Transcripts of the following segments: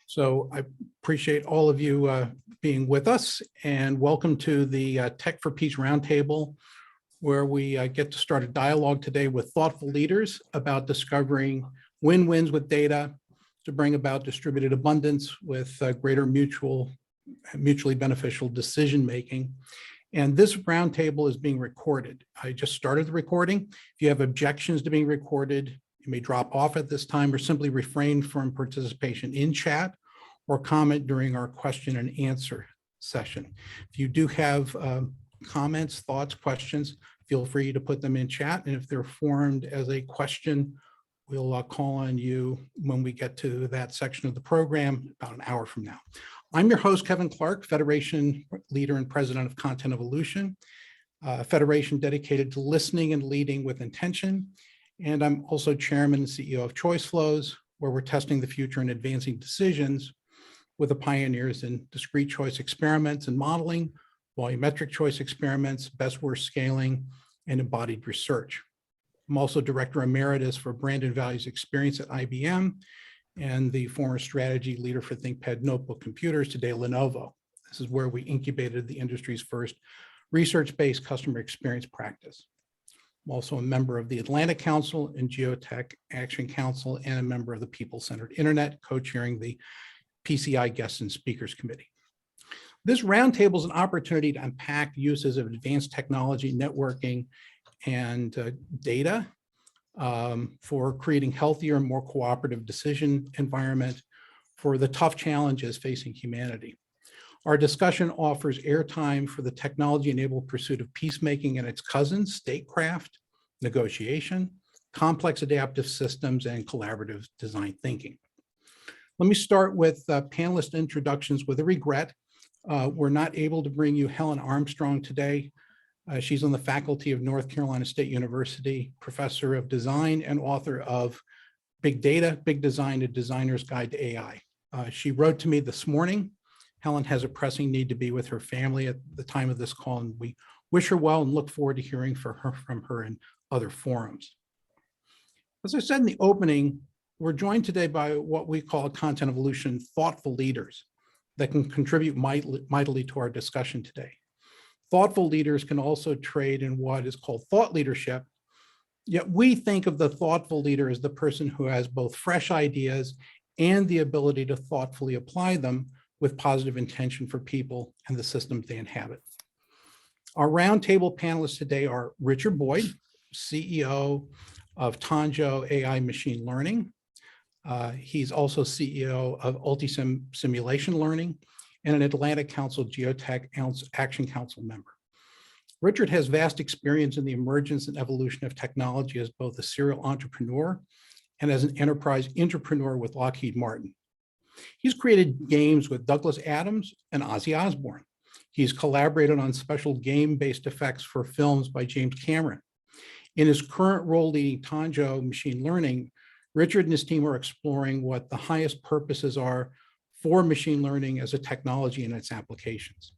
So I appreciate all of you being with us, and welcome to the Tech for Peace Roundtable, where we get to start a dialogue today with thoughtful leaders about discovering win-wins with data to bring about distributed abundance with greater mutually beneficial decision-making. And this roundtable is being recorded. I just started the recording. If you have objections to being recorded, you may drop off at this time or simply refrain from participation in chat or comment during our question and answer session. If you do have comments, thoughts, questions, feel free to put them in chat. And if they're formed as a question, we'll call on you when we get to that section of the program about an hour from now. I'm your host, Kevin Clark, Federation leader and president of Content Evolution, a federation dedicated to listening and leading with intention. And I'm also chairman and CEO of Choice Flows, where we're testing the future and advancing decisions with the pioneers in discrete choice experiments and modeling, volumetric choice experiments, best worst scaling, and embodied research. I'm also director emeritus for brand and values experience at IBM and the former strategy leader for ThinkPad notebook computers, today Lenovo. This is where we incubated the industry's first research-based customer experience practice. I'm also a member of the Atlantic Council and Geotech Action Council and a member of the People-Centered Internet, co-chairing the PCI Guests and Speakers Committee. This roundtable is an opportunity to unpack uses of advanced technology, networking, and data for creating healthier, more cooperative decision environment for the tough challenges facing humanity. Our discussion offers airtime for the technology-enabled pursuit of peacemaking and its cousins, statecraft, negotiation, complex adaptive systems, and collaborative design thinking. Let me start with panelist introductions with a regret. We're not able to bring you Helen Armstrong today. She's on the faculty of North Carolina State University, professor of design and author of Big Data, Big Design, A Designer's Guide to AI. She wrote to me this morning. Helen has a pressing need to be with her family at the time of this call, and we wish her well and look forward to hearing from her in other forums. As I said in the opening, we're joined today by what we call Content Evolution thoughtful leaders that can contribute mightily to our discussion today. Thoughtful leaders can also trade in what is called thought leadership, yet we think of the thoughtful leader as the person who has both fresh ideas and the ability to thoughtfully apply them with positive intention for people and the systems they inhabit. Our roundtable panelists today are Richard Boyd, CEO of Tanjo AI Machine Learning. He's also CEO of Ultisim Simulation Learning and an Atlantic Council Geotech Action Council member. Richard has vast experience in the emergence and evolution of technology as both a serial entrepreneur and as an enterprise entrepreneur with Lockheed Martin. He's created games with Douglas Adams and Ozzy Osbourne. He's collaborated on special game-based effects for films by James Cameron. In his current role leading Tanjo Machine Learning, Richard and his team are exploring what the highest purposes are for machine learning as a technology and its applications.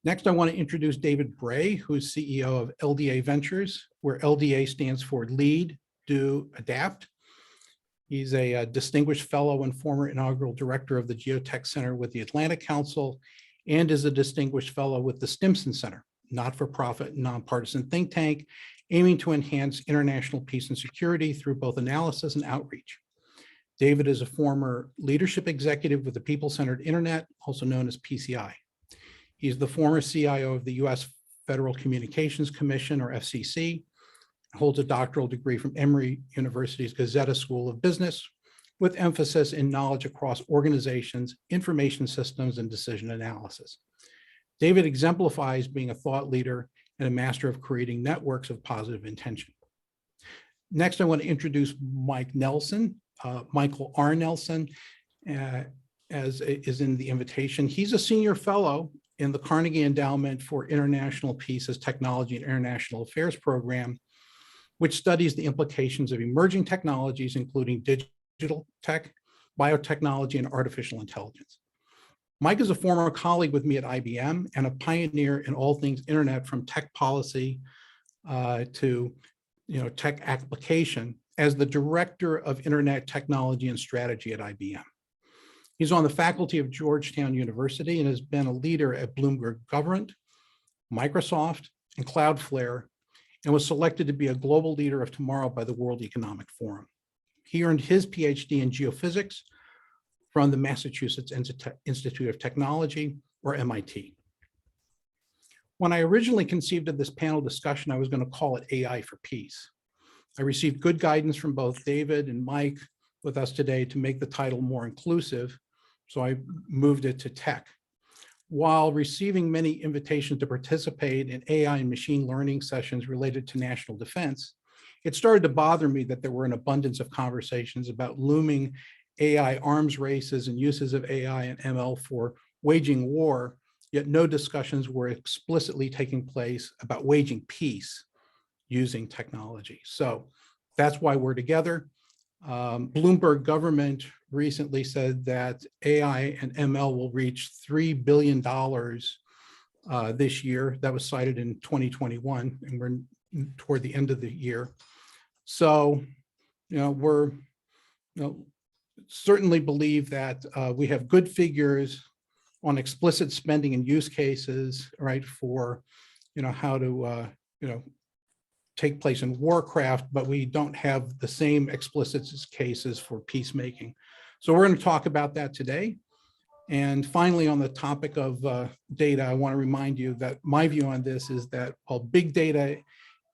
Next, I want to introduce David Bray, who is CEO of LDA Ventures, where LDA stands for Lead, Do, Adapt. He's a distinguished fellow and former inaugural director of the Geotech Center with the Atlantic Council and is a distinguished fellow with the Stimson Center, not-for-profit, nonpartisan think tank, aiming to enhance international peace and security through both analysis and outreach. David is a former leadership executive with the People-Centered Internet, also known as PCI. He's the former CIO of the U.S. Federal Communications Commission, or FCC, holds a doctoral degree from Emory University's Gazetta School of Business, with emphasis in knowledge across organizations, information systems, and decision analysis. David exemplifies being a thought leader and a master of creating networks of positive intention. Next, I want to introduce Mike Nelson, Michael R. Nelson, as is in the invitation. He's a senior fellow in the Carnegie Endowment for International Peace as Technology and International Affairs program, which studies the implications of emerging technologies, including digital tech, biotechnology, and artificial intelligence. Mike is a former colleague with me at IBM and a pioneer in all things internet, from tech policy to tech application, as the director of internet technology and strategy at IBM. He's on the faculty of Georgetown University and has been a leader at Bloomberg Government, Microsoft, and Cloudflare, and was selected to be a global leader of tomorrow by the World Economic Forum. He earned his PhD in geophysics from the Massachusetts Institute of Technology, or MIT. When I originally conceived of this panel discussion, I was going to call it AI for Peace. I received good guidance from both David and Mike with us today to make the title more inclusive, so I moved it to tech. While receiving many invitations to participate in AI and machine learning sessions related to national defense, it started to bother me that there were an abundance of conversations about looming AI arms races and uses of AI and ML for waging war, yet no discussions were explicitly taking place about waging peace using technology. So that's why we're together. Bloomberg Government recently said that AI and ML will reach $3 billion this year. That was cited in 2021, and we're toward the end of the year. So, we're, certainly believe that we have good figures on explicit spending and use cases, right, for, how to, take place in warcraft, but we don't have the same explicit cases for peacemaking. So we're going to talk about that today. And finally, on the topic of data, I want to remind you that my view on this is that while big data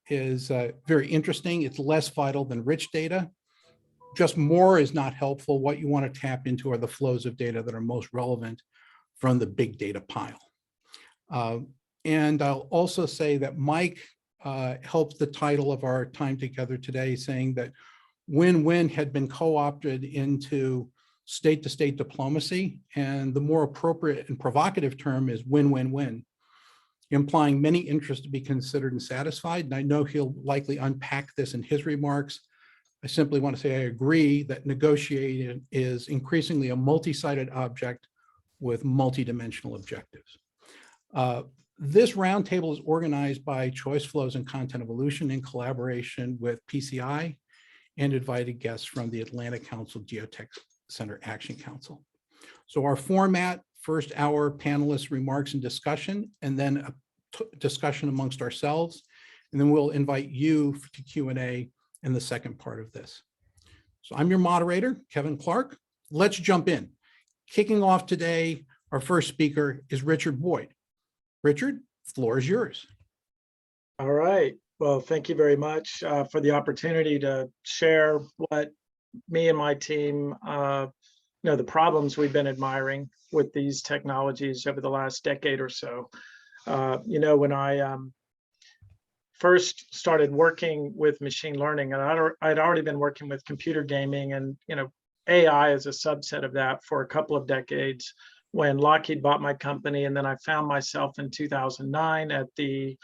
is very interesting, it's less vital than rich data. Just more is not helpful. What you want to tap into are the flows of data that are most relevant from the big data pile. And I'll also say that Mike helped the title of our time together today, saying that win-win had been co-opted into state-to-state diplomacy, and the more appropriate and provocative term is win-win-win, implying many interests to be considered and satisfied. And I know he'll likely unpack this in his remarks. I simply want to say I agree that negotiating is increasingly a multi-sided object with multi-dimensional objectives. This roundtable is organized by Choice Flows and Content Evolution in collaboration with PCI and invited guests from the Atlantic Council Geotech Center Action Council. So our format: first hour panelists, remarks and discussion, and then a discussion amongst ourselves. And then we'll invite you to Q&A in the second part of this. So I'm your moderator, Kevin Clark. Let's jump in. Kicking off today, our first speaker is Richard Boyd. Richard, floor is yours. All right. Well, thank you very much for the opportunity to share what me and my team, the problems we've been admiring with these technologies over the last decade or so. When I first started working with machine learning, and I'd already been working with computer gaming and, AI is a subset of that for a couple of decades, when Lockheed bought my company. And then I found myself in 2009 at the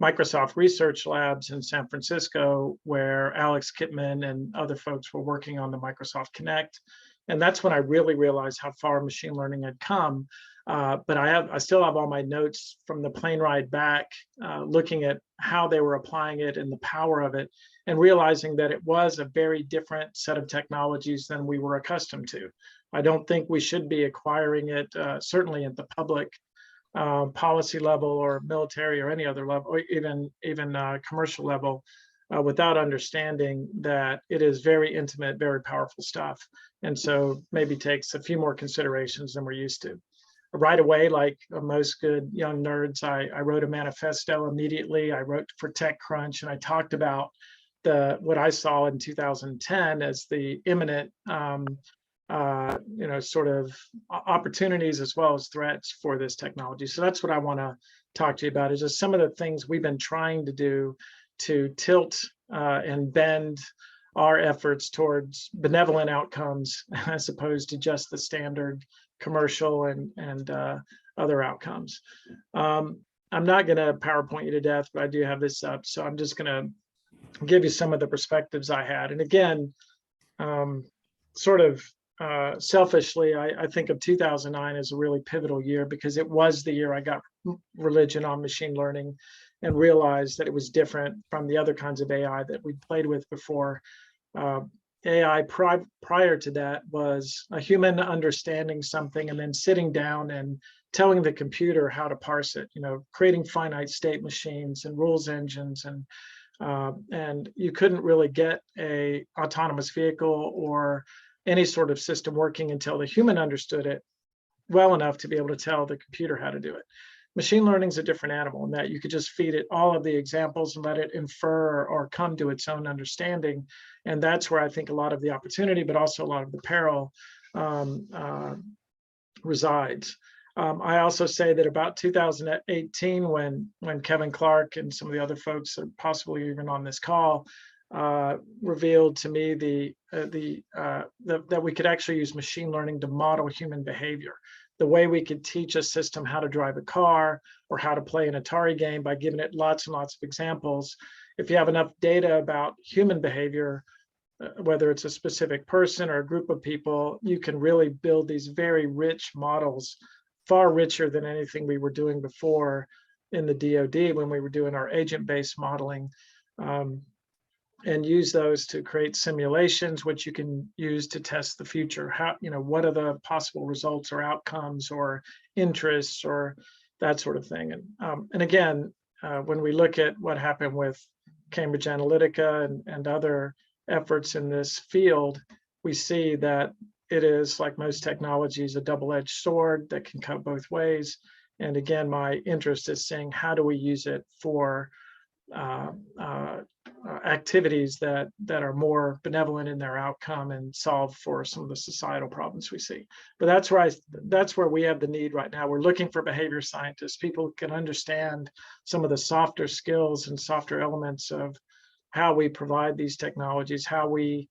Microsoft Research Labs in San Francisco, where Alex Kipman and other folks were working on the Microsoft Kinect. And that's when I really realized how far machine learning had come. But I still have all my notes from the plane ride back, looking at how they were applying it and the power of it, and realizing that it was a very different set of technologies than we were accustomed to. I don't think we should be acquiring it, certainly at the public policy level or military or any other level, or even commercial level, without understanding that it is very intimate, very powerful stuff. And so maybe takes a few more considerations than we're used to. Right away, like most good young nerds, I wrote a manifesto immediately. I wrote for TechCrunch, and I talked about what I saw in 2010 as the imminent sort of opportunities as well as threats for this technology. So that's what I want to talk to you about, is just some of the things we've been trying to do to tilt and bend our efforts towards benevolent outcomes as opposed to just the standard commercial and other outcomes. I'm not going to PowerPoint you to death, but I do have this up. So I'm just going to give you some of the perspectives I had. And again, selfishly, I think of 2009 as a really pivotal year, because it was the year I got religion on machine learning and realized that it was different from the other kinds of AI that we played with before. AI prior to that was a human understanding something and then sitting down and telling the computer how to parse it, creating finite state machines and rules engines, and you couldn't really get a autonomous vehicle or any sort of system working until the human understood it well enough to be able to tell the computer how to do it. Machine learning is a different animal in that you could just feed it all of the examples and let it infer or come to its own understanding. And that's where I think a lot of the opportunity, but also a lot of the peril resides. I also say that about 2018, when Kevin Clark and some of the other folks, possibly even on this call, revealed to me that we could actually use machine learning to model human behavior. The way we could teach a system how to drive a car or how to play an Atari game by giving it lots and lots of examples. If you have enough data about human behavior, whether it's a specific person or a group of people, you can really build these very rich models, far richer than anything we were doing before in the DoD when we were doing our agent-based modeling. And use those to create simulations, which you can use to test the future. How, what are the possible results or outcomes or interests or that sort of thing. And again, when we look at what happened with Cambridge Analytica and other efforts in this field, we see that it is, like most technologies, a double-edged sword that can cut both ways. And again, my interest is seeing how do we use it for activities that are more benevolent in their outcome and solve for some of the societal problems we see. But that's where we have the need right now. We're looking for behavior scientists, people who can understand some of the softer skills and softer elements of how we provide these technologies, how we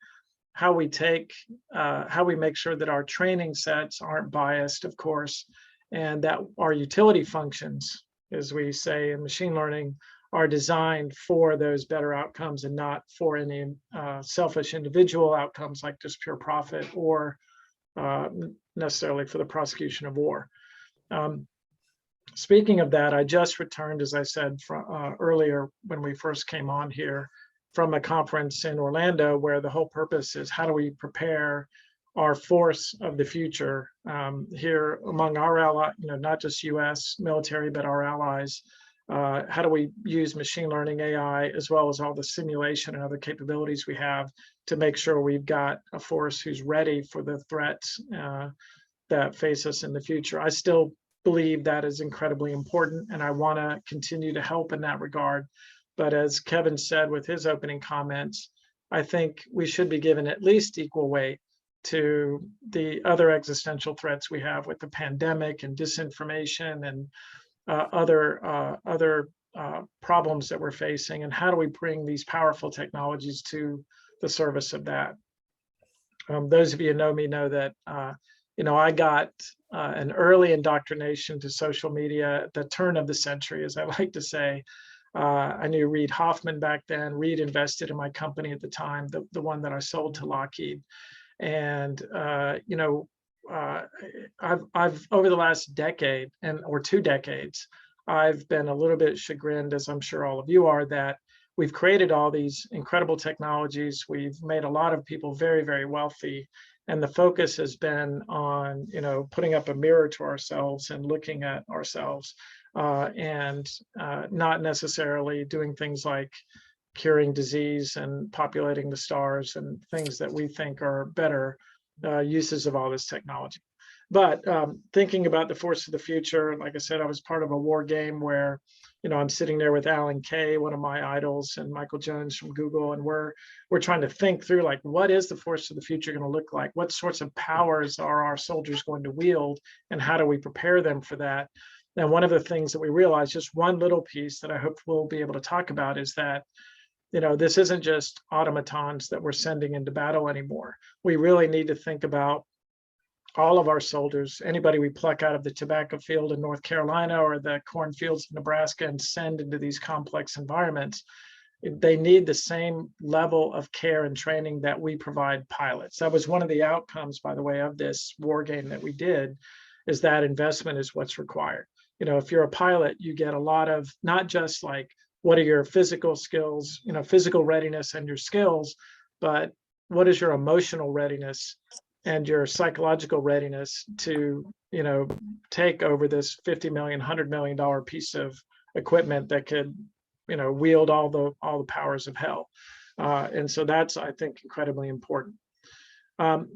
make sure that our training sets aren't biased, of course, and that our utility functions, as we say in machine learning, are designed for those better outcomes and not for any selfish individual outcomes like just pure profit or necessarily for the prosecution of war. Speaking of that, I just returned, as I said earlier when we first came on here, from a conference in Orlando where the whole purpose is how do we prepare our force of the future here among our allies, not just US military, but our allies. How do we use machine learning, AI, as well as all the simulation and other capabilities we have to make sure we've got a force who's ready for the threats that face us in the future. I still believe that is incredibly important, and I want to continue to help in that regard. But as Kevin said with his opening comments, I think we should be given at least equal weight to the other existential threats we have with the pandemic and disinformation and other problems that we're facing, and how do we bring these powerful technologies to the service of that. Those of you who know me know that I got an early indoctrination to social media at the turn of the century, as I like to say. I knew Reid Hoffman back then. Reid invested in my company at the time, the one that I sold to Lockheed. And I've over the last decade or 2 decades, I've been a little bit chagrined, as I'm sure all of you are, that we've created all these incredible technologies. We've made a lot of people very, very wealthy. And the focus has been on, putting up a mirror to ourselves and looking at ourselves and not necessarily doing things like curing disease and populating the stars and things that we think are better uses of all this technology. But thinking about the force of the future, like I said, I was part of a war game where, I'm sitting there with Alan Kay, one of my idols, and Michael Jones from Google, and we're trying to think through, like, what is the force of the future going to look like? What sorts of powers are our soldiers going to wield, and how do we prepare them for that? And one of the things that we realized, just one little piece that I hope we'll be able to talk about, is that this isn't just automatons that we're sending into battle anymore. We really need to think about all of our soldiers, anybody we pluck out of the tobacco field in North Carolina or the cornfields of Nebraska and send into these complex environments. They need the same level of care and training that we provide pilots. That was one of the outcomes, by the way, of this war game that we did, is that investment is what's required. If you're a pilot, you get a lot of, not just like, what are your physical skills, physical readiness and your skills, but what is your emotional readiness and your psychological readiness to, take over this 50 million, $100 million piece of equipment that could, wield all the powers of hell. And so that's, I think, incredibly important.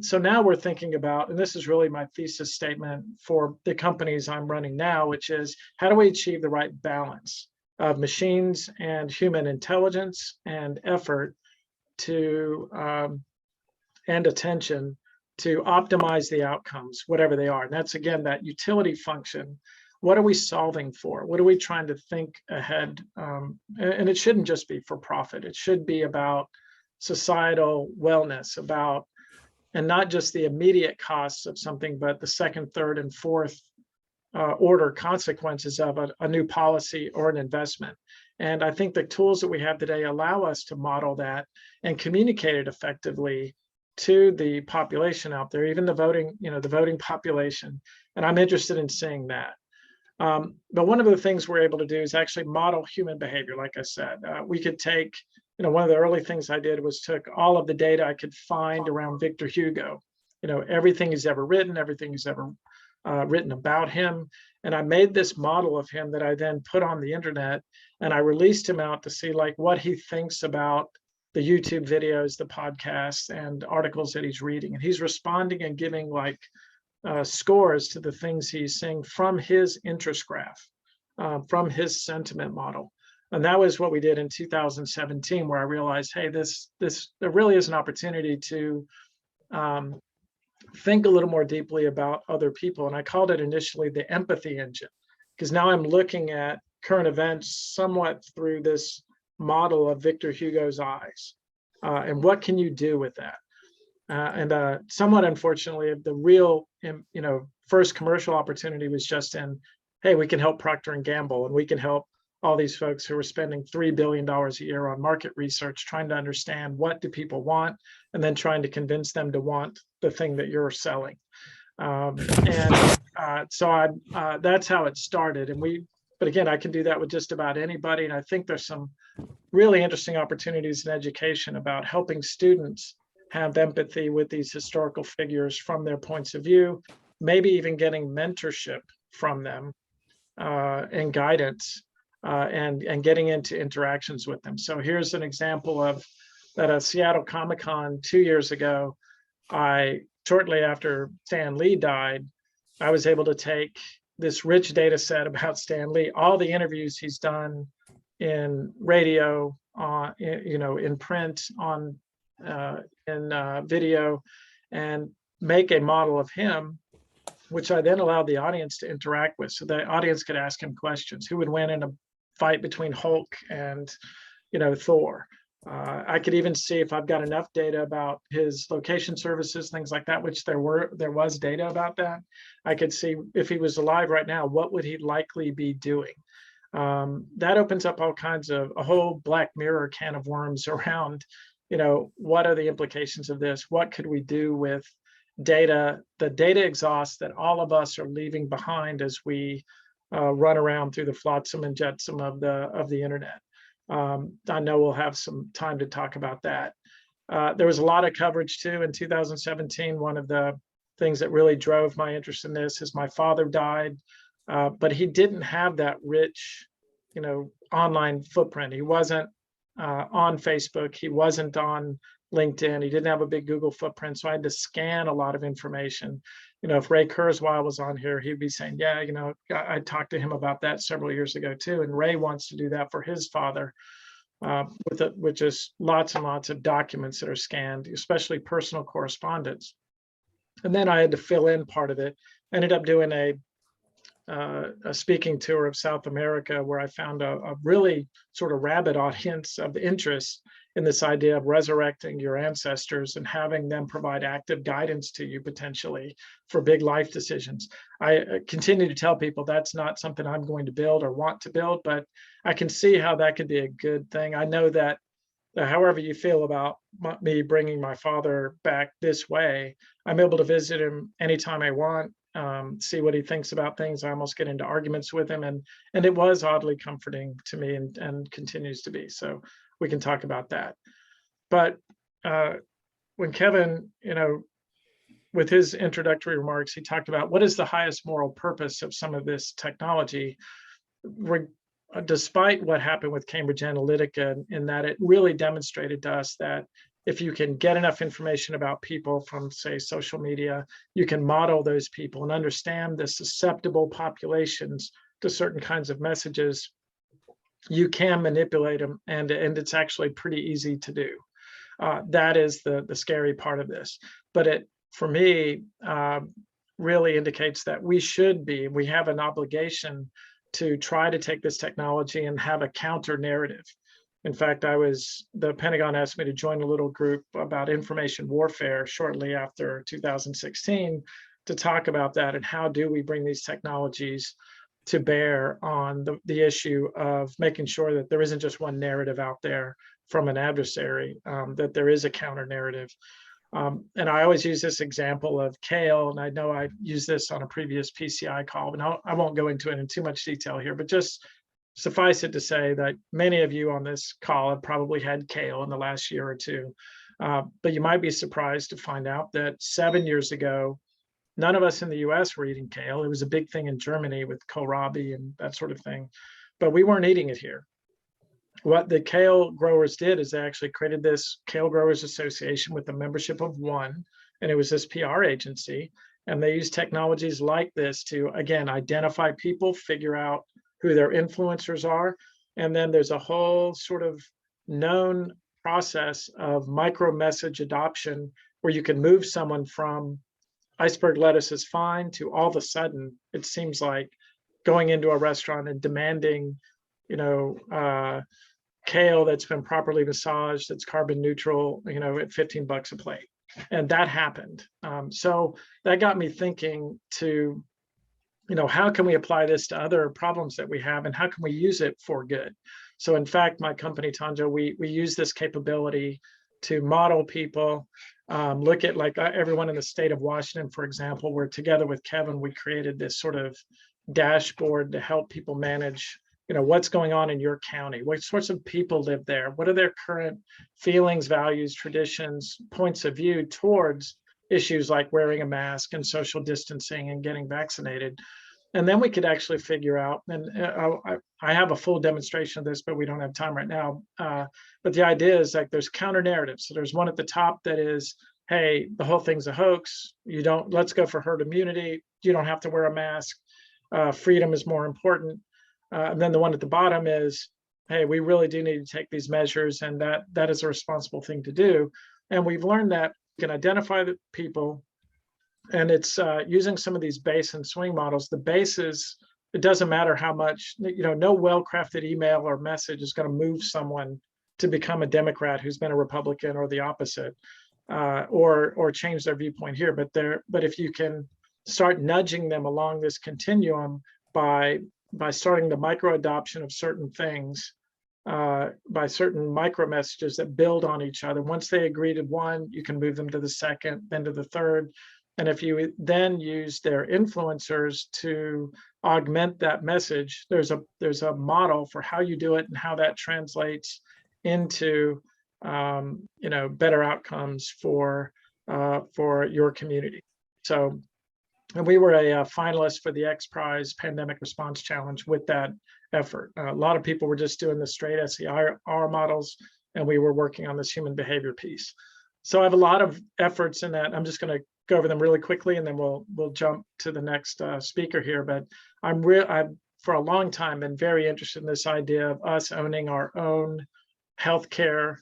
So now we're thinking about, and this is really my thesis statement for the companies I'm running now, which is how do we achieve the right balance of machines and human intelligence and effort to and attention to optimize the outcomes, whatever they are. And that's, again, that utility function. What are we solving for? What are we trying to think ahead? And it shouldn't just be for profit. It should be about societal wellness, about, and not just the immediate costs of something, but the second, third, and fourth order consequences of a new policy or an investment. And I think the tools that we have today allow us to model that and communicate it effectively to the population out there, even the voting population. And I'm interested in seeing that. But one of the things we're able to do is actually model human behavior. Like I said, we could take, one of the early things I did was took all of the data I could find around Victor Hugo, everything he's ever written, everything he's ever written about him. And I made this model of him that I then put on the internet, and I released him out to see like what he thinks about the YouTube videos, the podcasts, and articles that he's reading. And he's responding and giving like scores to the things he's seeing from his interest graph, from his sentiment model. And that was what we did in 2017, where I realized, hey, there really is an opportunity to think a little more deeply about other people. And I called it initially the empathy engine, because now I'm looking at current events somewhat through this model of Victor Hugo's eyes. And what can you do with that? And somewhat unfortunately, the real, first commercial opportunity was just in, hey, we can help Procter & Gamble, and we can help all these folks who are spending $3 billion a year on market research, trying to understand what do people want, and then trying to convince them to want the thing that you're selling. So that's how it started. But again, I can do that with just about anybody. And I think there's some really interesting opportunities in education about helping students have empathy with these historical figures from their points of view, maybe even getting mentorship from them and guidance and getting into interactions with them. So here's an example of that at Seattle Comic-Con 2 years ago. Shortly after Stan Lee died, I was able to take this rich data set about Stan Lee, all the interviews he's done in radio, in print, in video, and make a model of him, which I then allowed the audience to interact with. So the audience could ask him questions. Who would win in a fight between Hulk and, Thor? I could even see if I've got enough data about his location services, things like that, which there was data about that. I could see if he was alive right now, what would he likely be doing? That opens up all kinds of a whole Black Mirror can of worms around, what are the implications of this? What could we do with data, the data exhaust that all of us are leaving behind as we run around through the flotsam and jetsam of the internet? I know we'll have some time to talk about that. There was a lot of coverage too in 2017. One of the things that really drove my interest in this is my father died, but he didn't have that rich, online footprint. He wasn't on Facebook. He wasn't on LinkedIn. He didn't have a big Google footprint. So I had to scan a lot of information. If Ray Kurzweil was on here, he'd be saying, yeah, I talked to him about that several years ago too. And Ray wants to do that for his father, with just lots and lots of documents that are scanned, especially personal correspondence. And then I had to fill in part of it. I ended up doing a speaking tour of South America, where I found a really sort of rabid audience of interest in this idea of resurrecting your ancestors and having them provide active guidance to you potentially for big life decisions. I continue to tell people that's not something I'm going to build or want to build, but I can see how that could be a good thing. I know that however you feel about me bringing my father back this way, I'm able to visit him anytime I want, see what he thinks about things. I almost get into arguments with him, and it was oddly comforting to me and continues to be. So we can talk about that. But when Kevin, with his introductory remarks, he talked about what is the highest moral purpose of some of this technology. Despite what happened with Cambridge Analytica, in that it really demonstrated to us that if you can get enough information about people from, say, social media, you can model those people and understand the susceptible populations to certain kinds of messages, you can manipulate them, and it's actually pretty easy to do. That is the scary part of this. But it, for me, really indicates that we have an obligation to try to take this technology and have a counter narrative. In fact, the Pentagon asked me to join a little group about information warfare shortly after 2016 to talk about that and how do we bring these technologies to bear on the issue of making sure that there isn't just one narrative out there from an adversary, that there is a counter narrative. And I always use this example of kale, and I know I used this on a previous PCI call, but I won't go into it in too much detail here, but just suffice it to say that many of you on this call have probably had kale in the last year or two. But you might be surprised to find out that 7 years ago, none of us in the US were eating kale. It was a big thing in Germany with kohlrabi and that sort of thing, but we weren't eating it here. What the kale growers did is they actually created this Kale Growers Association with a membership of one, and it was this PR agency. And they use technologies like this to, again, identify people, figure out who their influencers are. And then there's a whole sort of known process of micro message adoption where you can move someone from iceberg lettuce is fine to all of a sudden, it seems like going into a restaurant and demanding, kale that's been properly massaged, that's carbon neutral, at $15 a plate. And that happened. So that got me thinking to, how can we apply this to other problems that we have and how can we use it for good? So in fact, my company, Tanjo, we use this capability to model people, look at like everyone in the state of Washington, for example, where together with Kevin, we created this sort of dashboard to help people manage what's going on in your county, what sorts of people live there, what are their current feelings, values, traditions, points of view towards issues like wearing a mask and social distancing and getting vaccinated. And then we could actually figure out, and I have a full demonstration of this, but we don't have time right now. But the idea is like there's counter narratives. So there's one at the top that is, hey, the whole thing's a hoax. Let's go for herd immunity. You don't have to wear a mask. Freedom is more important. And then the one at the bottom is, hey, we really do need to take these measures, and that is a responsible thing to do. And we've learned that we can identify the people, and it's using some of these base and swing models. The base is, it doesn't matter how much, no well-crafted email or message is going to move someone to become a Democrat who's been a Republican or the opposite, or change their viewpoint here. But if you can start nudging them along this continuum by starting the micro adoption of certain things, by certain micro messages that build on each other. Once they agree to one, you can move them to the second, then to the third. And if you then use their influencers to augment that message, there's a model for how you do it and how that translates into better outcomes for your community. So. And we were a finalist for the X Prize Pandemic Response Challenge with that effort. A lot of people were just doing the straight SEIR models, and we were working on this human behavior piece. So I have a lot of efforts in that. I'm just going to go over them really quickly, and then we'll jump to the next speaker here. But I've for a long time been very interested in this idea of us owning our own healthcare,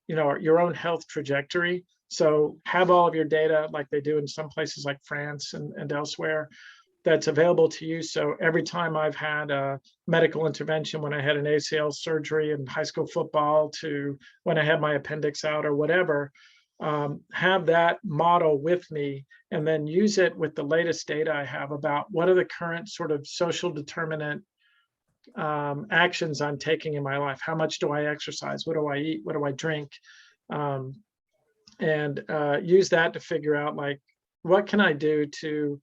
your own health trajectory. So have all of your data like they do in some places like France and elsewhere that's available to you. So every time I've had a medical intervention, when I had an ACL surgery in high school football to when I had my appendix out or whatever, have that model with me and then use it with the latest data I have about what are the current sort of social determinant actions I'm taking in my life. How much do I exercise? What do I eat? What do I drink? And use that to figure out like, what can I do to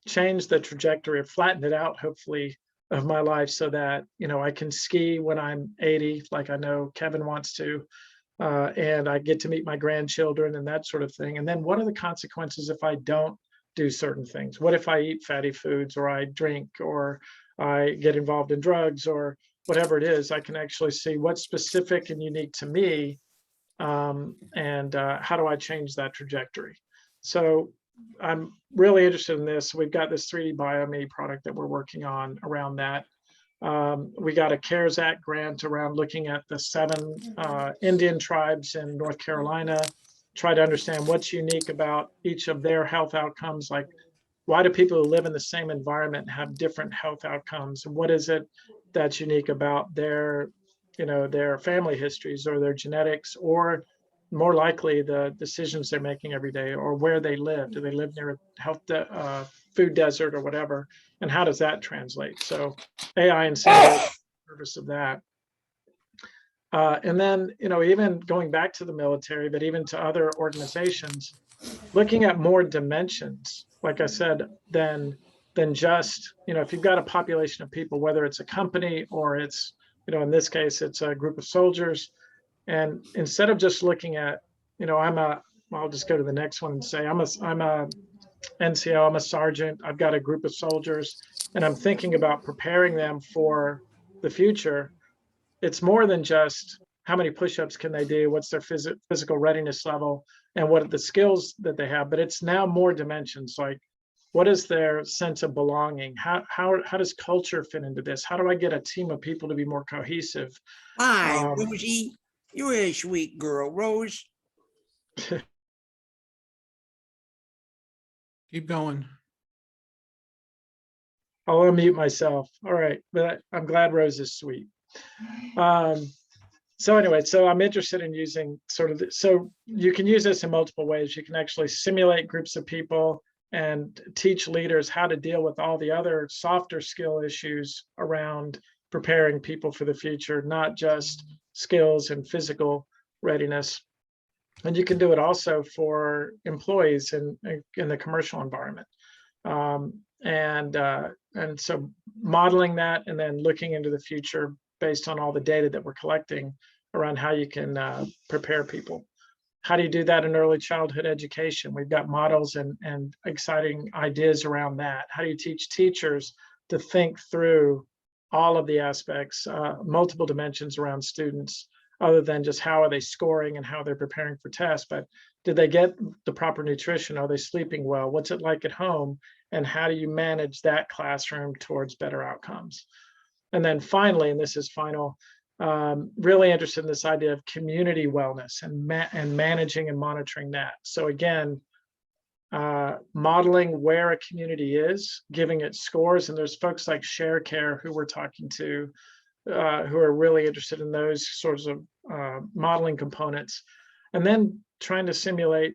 change the trajectory or flatten it out, hopefully, of my life so that, I can ski when I'm 80, like I know Kevin wants to, and I get to meet my grandchildren and that sort of thing. And then what are the consequences if I don't do certain things? What if I eat fatty foods, or I drink, or I get involved in drugs, or whatever it is? I can actually see what's specific and unique to me, and how do I change that trajectory? So I'm really interested in this. We've got this 3D BioMe product that we're working on around that. We got a CARES Act grant around looking at the 7 Indian tribes in North Carolina, try to understand what's unique about each of their health outcomes. Like, why do people who live in the same environment have different health outcomes? And what is it that's unique about their, their family histories or their genetics, or more likely the decisions they're making every day, or where they live? Do they live near a food desert or whatever? And how does that translate? So AI and simulation service of that. And then, even going back to the military, but even to other organizations, looking at more dimensions, like I said, than just, if you've got a population of people, whether it's a company or it's, in this case, it's a group of soldiers. And instead of just looking at, I'll just go to the next one and say, I'm a NCO, I'm a sergeant, I've got a group of soldiers, and I'm thinking about preparing them for the future. It's more than just how many push-ups can they do, what's their physical readiness level, and what are the skills that they have, but it's now more dimensions, like what is their sense of belonging? How does culture fit into this? How do I get a team of people to be more cohesive? Hi, Rosie. You're a sweet girl, Rose. Keep going. I'll unmute myself. All right, but I'm glad Rose is sweet. So anyway, so I'm interested in using so you can use this in multiple ways. You can actually simulate groups of people and teach leaders how to deal with all the other softer skill issues around preparing people for the future, not just skills and physical readiness. And you can do it also for employees in the commercial environment. And so modeling that and then looking into the future based on all the data that we're collecting around how you can prepare people. How do you do that in early childhood education? We've got models and exciting ideas around that. How do you teach teachers to think through all of the aspects, multiple dimensions around students, other than just how are they scoring and how they're preparing for tests, but did they get the proper nutrition? Are they sleeping well? What's it like at home? And how do you manage that classroom towards better outcomes? And then finally, and this is final, really interested in this idea of community wellness and managing and monitoring that. So again, modeling where a community is, giving it scores, and there's folks like Sharecare who we're talking to who are really interested in those sorts of modeling components, and then trying to simulate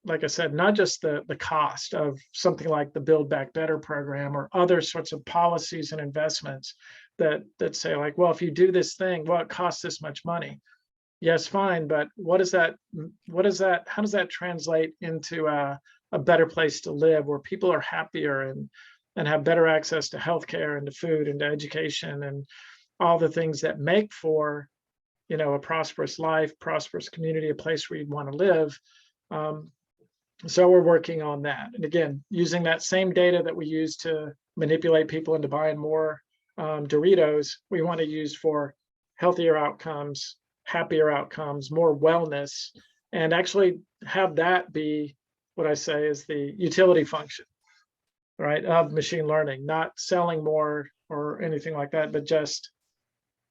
like I said, not just the cost of something like the Build Back Better program or other sorts of policies and investments that say like, well, if you do this thing, well, it costs this much money. Yes, fine, but how does that translate into a better place to live where people are happier and have better access to healthcare and to food and to education and all the things that make for, a prosperous life, prosperous community, a place where you'd want to live. So we're working on that. And again, using that same data that we use to manipulate people into buying more Doritos, we want to use for healthier outcomes, happier outcomes, more wellness, and actually have that be what I say is the utility function, right, of machine learning, not selling more or anything like that, but just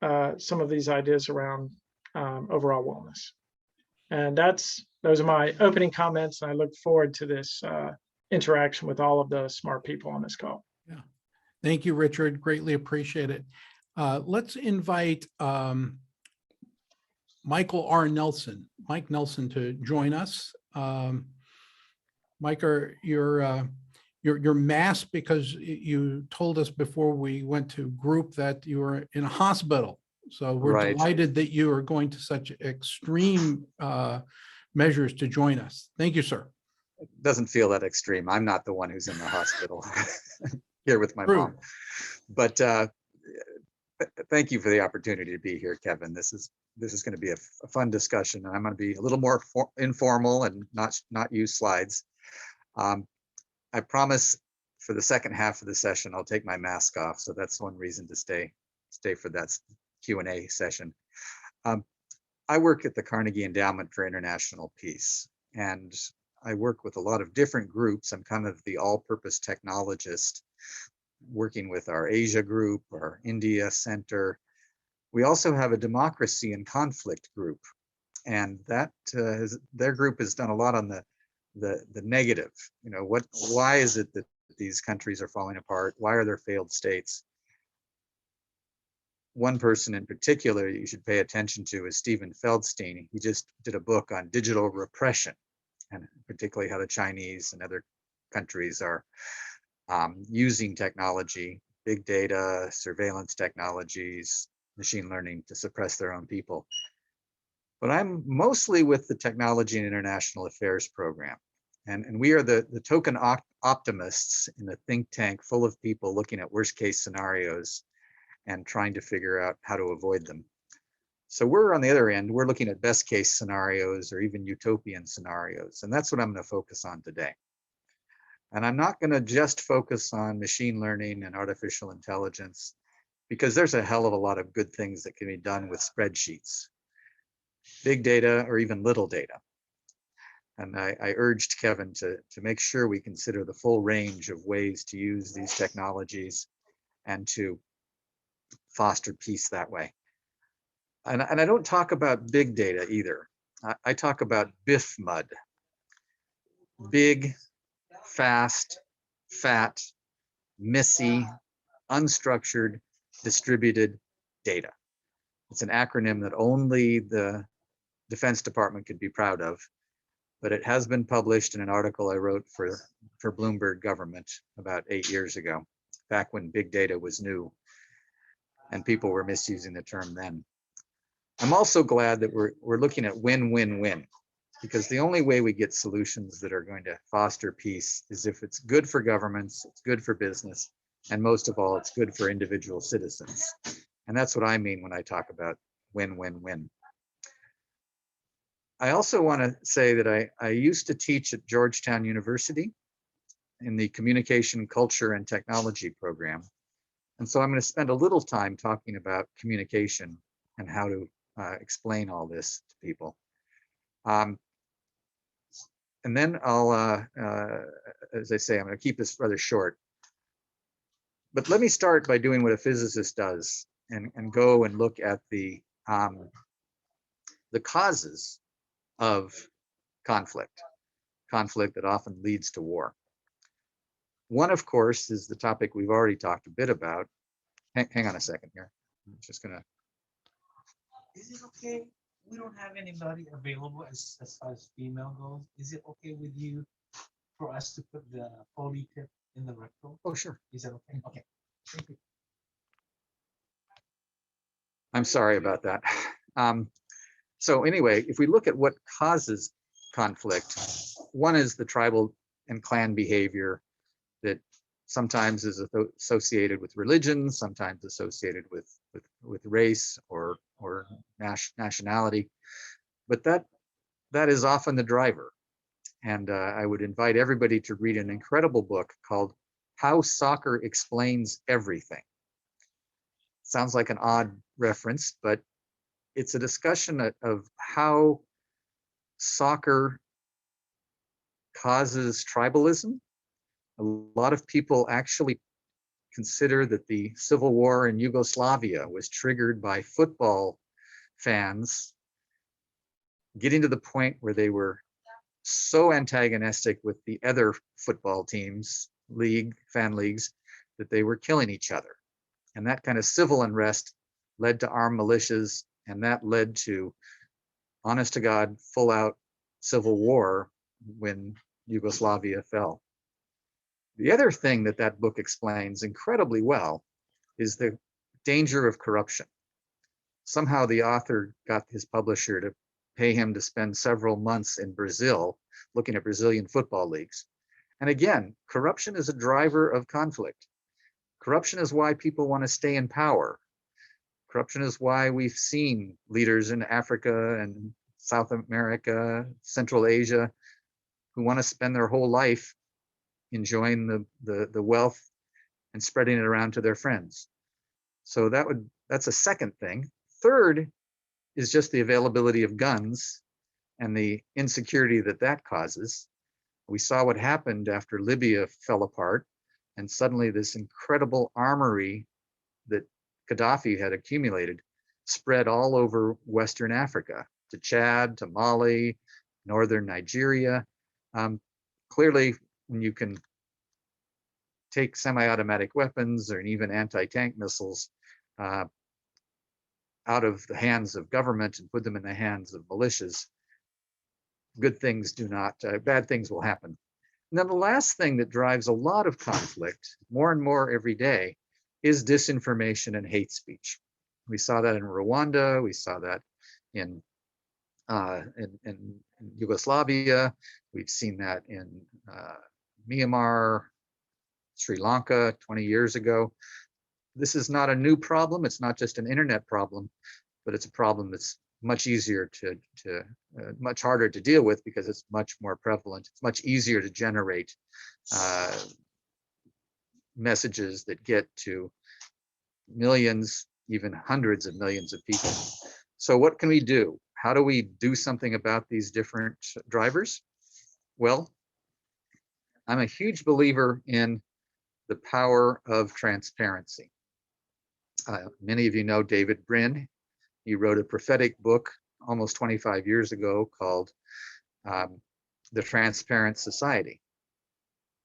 some of these ideas around overall wellness. And those are my opening comments, and I look forward to this interaction with all of the smart people on this call. Yeah, thank you, Richard. Greatly appreciate it. Let's invite Michael R. Nelson, Mike Nelson, to join us. Mike, you're masked because you told us before we went to group that you were in a hospital. So we're Right. delighted that you are going to such extreme measures to join us. Thank you, sir. It doesn't feel that extreme. I'm not the one who's in the hospital here with my True. mom. But Thank you for the opportunity to be here, Kevin. This is going to be a fun discussion, and I'm going to be a little more informal and not use slides. I promise for the second half of the session, I'll take my mask off. So that's one reason to stay for that Q&A session. I work at the Carnegie Endowment for International Peace, and I work with a lot of different groups. I'm kind of the all-purpose technologist, working with our Asia group, our India center. We also have a democracy and conflict group, and that their group has done a lot on the negative. You know, why is it that these countries are falling apart? Why are there failed states? One person in particular you should pay attention to is Stephen Feldstein. He just did a book on digital repression, and particularly how the Chinese and other countries are using technology, big data, surveillance technologies, machine learning to suppress their own people. But I'm mostly with the Technology and International Affairs program. And we are the token optimists in a think tank full of people looking at worst case scenarios and trying to figure out how to avoid them. So we're on the other end, we're looking at best case scenarios or even utopian scenarios. And that's what I'm going to focus on today. And I'm not going to just focus on machine learning and artificial intelligence, because there's a hell of a lot of good things that can be done with spreadsheets, big data, or even little data. And I urged Kevin to make sure we consider the full range of ways to use these technologies and to foster peace that way. And I don't talk about big data either. I talk about BIFMUD, big, fast, fat, messy, unstructured, distributed data. It's an acronym that only the Defense Department could be proud of, but it has been published in an article I wrote for Bloomberg Government about 8 years ago, back when big data was new and people were misusing the term then. I'm also glad that we're looking at win-win-win, because the only way we get solutions that are going to foster peace is if it's good for governments, it's good for business, and most of all, it's good for individual citizens. And that's what I mean when I talk about win-win-win. I also want to say that I used to teach at Georgetown University in the Communication, Culture, and Technology program. And so I'm going to spend a little time talking about communication and how to explain all this to people. And then I'll, as I say, I'm going to keep this rather short. But let me start by doing what a physicist does and go and look at the causes of conflict that often leads to war. One, of course, is the topic we've already talked a bit about. Hang on a second here. I'm just gonna. Is it okay? We don't have anybody available as far as female goes. Is it okay with you for us to put the Foley tip in the rectal? Oh, sure. Is that okay? Okay. Thank you. I'm sorry about that. So anyway, if we look at what causes conflict, one is the tribal and clan behavior that sometimes is associated with religion, sometimes associated with race or nationality, but that is often the driver. And I would invite everybody to read an incredible book called How Soccer Explains Everything. Sounds like an odd reference, but it's a discussion of how soccer causes tribalism. A lot of people actually consider that the civil war in Yugoslavia was triggered by football fans getting to the point where they were so antagonistic with the other football teams, fan leagues, that they were killing each other. And that kind of civil unrest led to armed militias, and that led to, honest to God, full out civil war when Yugoslavia fell. The other thing that book explains incredibly well is the danger of corruption. Somehow the author got his publisher to pay him to spend several months in Brazil looking at Brazilian football leagues. And again, corruption is a driver of conflict. Corruption is why people want to stay in power. Corruption is why we've seen leaders in Africa and South America, Central Asia, who want to spend their whole life enjoying the wealth and spreading it around to their friends. So that's a second thing. Third is just the availability of guns and the insecurity that that causes. We saw what happened after Libya fell apart, and suddenly this incredible armory that Gaddafi had accumulated spread all over Western Africa, to Chad, to Mali, northern Nigeria. Clearly, when you can take semi-automatic weapons or even anti-tank missiles out of the hands of government and put them in the hands of militias, bad things will happen. And then the last thing that drives a lot of conflict, more and more every day, is disinformation and hate speech. We saw that in Rwanda. We saw that in Yugoslavia. We've seen that in Myanmar, Sri Lanka 20 years ago. This is not a new problem. It's not just an internet problem, but it's a problem that's much easier much harder to deal with because it's much more prevalent. It's much easier to generate messages that get to millions, even hundreds of millions of people. So what can we do? How do we do something about these different drivers? Well, I'm a huge believer in the power of transparency. Many of you know David Brin. He wrote a prophetic book almost 25 years ago called The Transparent Society.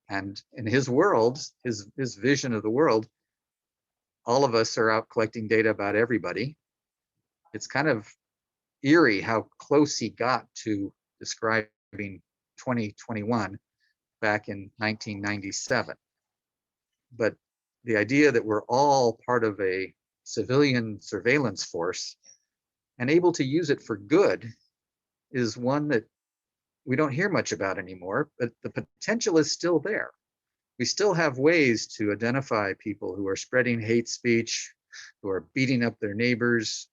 And in his world, his vision of the world, all of us are out collecting data about everybody. It's kind of eerie how close he got to describing 2021 back in 1997. But the idea that we're all part of a civilian surveillance force and able to use it for good is one that we don't hear much about anymore, but the potential is still there. We still have ways to identify people who are spreading hate speech, who are beating up their neighbors.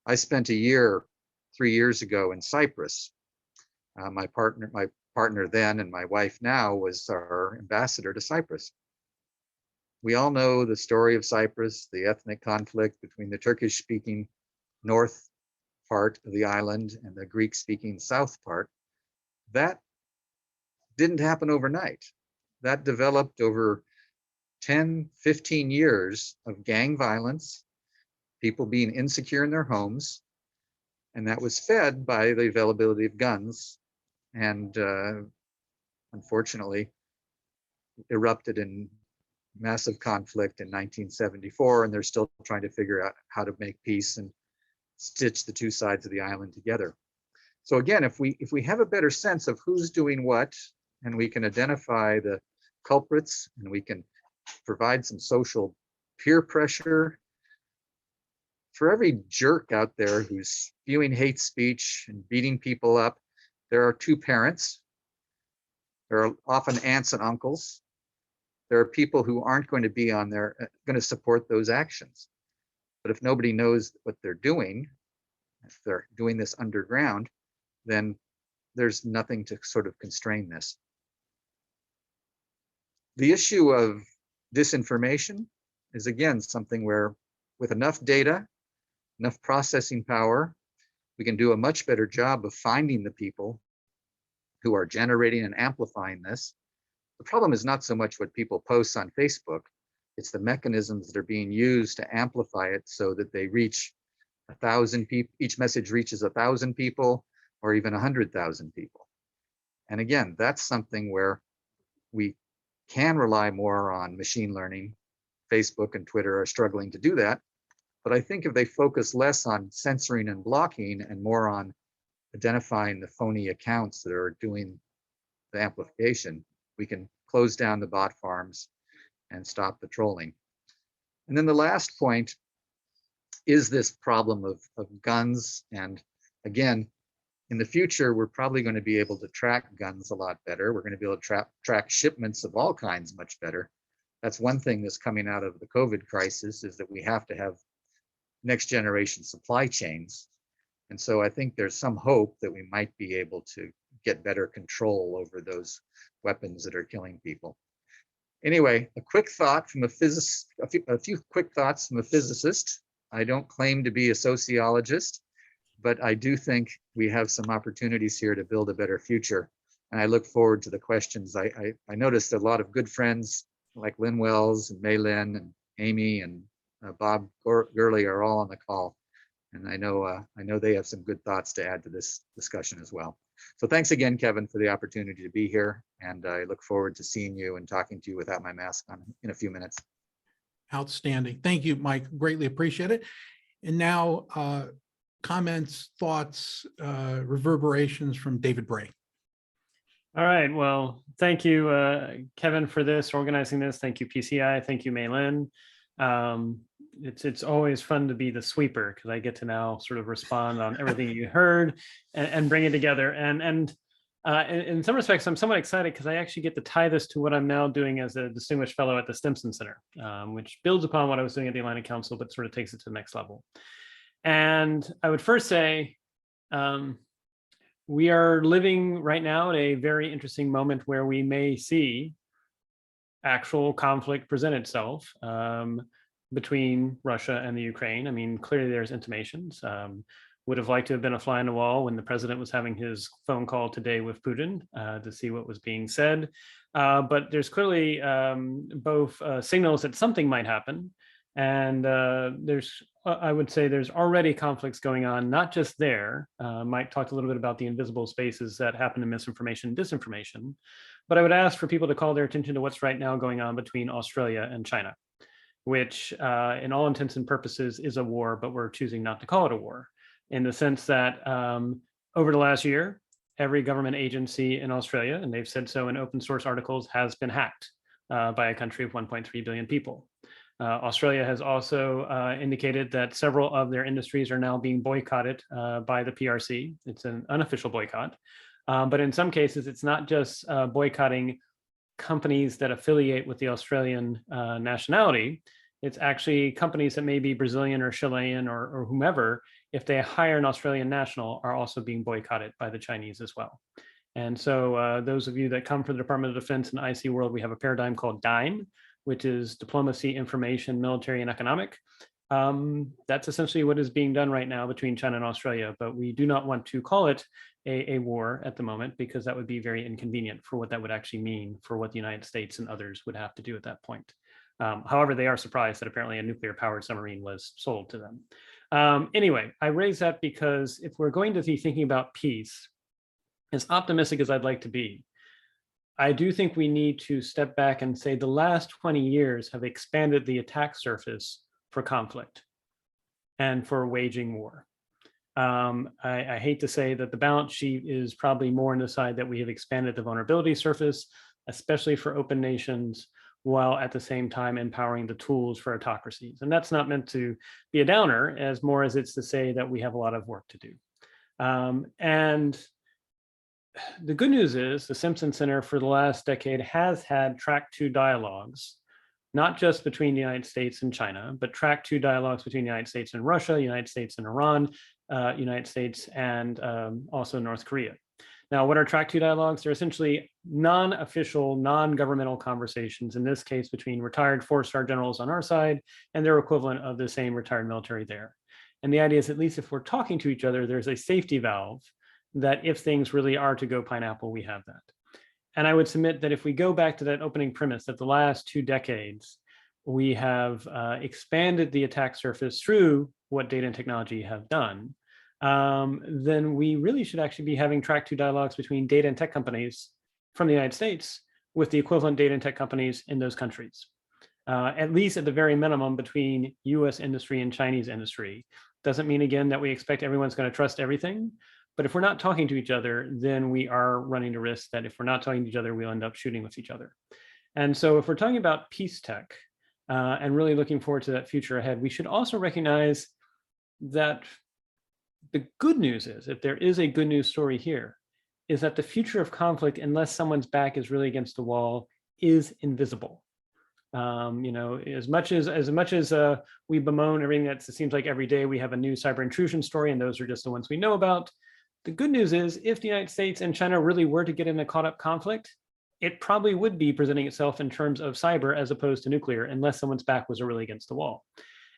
I spent a year, 3 years ago in Cyprus. My partner then and my wife now was our ambassador to Cyprus. We all know the story of Cyprus, the ethnic conflict between the Turkish-speaking north part of the island and the Greek-speaking south part. That didn't happen overnight. That developed over 10, 15 years of gang violence, people being insecure in their homes, and that was fed by the availability of guns, and unfortunately erupted in massive conflict in 1974, and they're still trying to figure out how to make peace and stitch the two sides of the island together. So again, if we have a better sense of who's doing what, and we can identify the culprits, and we can provide some social peer pressure, for every jerk out there who's spewing hate speech and beating people up, there are two parents. There are often aunts and uncles. There are people who aren't going to be on there, going to support those actions. But if nobody knows what they're doing, if they're doing this underground, then there's nothing to sort of constrain this. The issue of disinformation is, again, something where with enough data, enough processing power, we can do a much better job of finding the people who are generating and amplifying this. The problem is not so much what people post on Facebook, it's the mechanisms that are being used to amplify it so that they reach 1,000 people, each message reaches 1,000 people or even 100,000 people. And again, that's something where we can rely more on machine learning. Facebook and Twitter are struggling to do that. But I think if they focus less on censoring and blocking and more on identifying the phony accounts that are doing the amplification, we can close down the bot farms and stop the trolling. And then the last point is this problem of guns. And again, in the future, we're probably going to be able to track guns a lot better. We're going to be able to track shipments of all kinds much better. That's one thing that's coming out of the COVID crisis, is that we have to have next generation supply chains. And so I think there's some hope that we might be able to get better control over those weapons that are killing people. Anyway, a quick thought from a physicist, a few quick thoughts from a physicist. I don't claim to be a sociologist, but I do think we have some opportunities here to build a better future. And I look forward to the questions. I noticed a lot of good friends like Lynn Wells and Mei Lin and Amy and Bob Gurley are all on the call. And I know they have some good thoughts to add to this discussion as well. So thanks again, Kevin, for the opportunity to be here. And I look forward to seeing you and talking to you without my mask on in a few minutes. Outstanding. Thank you, Mike. Greatly appreciate it. And now comments, thoughts, reverberations from David Bray. All right. Well, thank you, Kevin, for this, organizing this. Thank you, PCI. Thank you, Mei Lin. It's always fun to be the sweeper because I get to now sort of respond on everything you heard and bring it together. And in some respects, I'm somewhat excited because I actually get to tie this to what I'm now doing as a distinguished fellow at the Stimson Center, which builds upon what I was doing at the Atlantic Council, but sort of takes it to the next level. And I would first say, we are living right now at a very interesting moment where we may see actual conflict present itself between Russia and the Ukraine. I mean, clearly there's intimations. Would have liked to have been a fly on the wall when the president was having his phone call today with Putin to see what was being said. But there's clearly both signals that something might happen. And I would say there's already conflicts going on, not just there. Mike talked a little bit about the invisible spaces that happen in misinformation and disinformation. But I would ask for people to call their attention to what's right now going on between Australia and China, which in all intents and purposes is a war, but we're choosing not to call it a war, in the sense that over the last year, every government agency in Australia, and they've said so in open source articles, has been hacked by a country of 1.3 billion people. Australia has also indicated that several of their industries are now being boycotted by the PRC. It's an unofficial boycott. But in some cases, it's not just boycotting companies that affiliate with the Australian nationality. It's actually companies that may be Brazilian or Chilean or whomever, if they hire an Australian national, are also being boycotted by the Chinese as well. And so those of you that come from the Department of Defense and IC world, we have a paradigm called DIME, which is diplomacy, information, military, and economic. That's essentially what is being done right now between China and Australia, but we do not want to call it a war at the moment because that would be very inconvenient for what that would actually mean for what the United States and others would have to do at that point. However, they are surprised that apparently a nuclear-powered submarine was sold to them. Anyway, I raise that because if we're going to be thinking about peace, as optimistic as I'd like to be, I do think we need to step back and say the last 20 years have expanded the attack surface for conflict and for waging war. I hate to say that the balance sheet is probably more on the side that we have expanded the vulnerability surface, especially for open nations, while at the same time empowering the tools for autocracies. And that's not meant to be a downer, as more as it's to say that we have a lot of work to do. And the good news is the Stimson Center for the last decade has had track 2 dialogues, not just between the United States and China, but track 2 dialogues between the United States and Russia, United States and Iran, United States and also North Korea. Now, what are track 2 dialogues? They're essentially non-official, non-governmental conversations, in this case between retired 4-star generals on our side and their equivalent of the same retired military there. And the idea is, at least if we're talking to each other, there's a safety valve that if things really are to go pineapple, we have that. And I would submit that if we go back to that opening premise that the last 2 decades, we have expanded the attack surface through what data and technology have done, then we really should actually be having track 2 dialogues between data and tech companies from the United States with the equivalent data and tech companies in those countries. At least at the very minimum between US industry and Chinese industry. Doesn't mean, again, that we expect everyone's going to trust everything. But if we're not talking to each other, then we are running the risk that if we're not talking to each other, we'll end up shooting with each other. And so if we're talking about peace tech and really looking forward to that future ahead, we should also recognize that the good news is, if there is a good news story here, is that the future of conflict, unless someone's back is really against the wall, is invisible. You know, as much as we bemoan everything that seems like every day we have a new cyber intrusion story, and those are just the ones we know about. The good news is, if the United States and China really were to get in a caught-up conflict, it probably would be presenting itself in terms of cyber as opposed to nuclear, unless someone's back was really against the wall.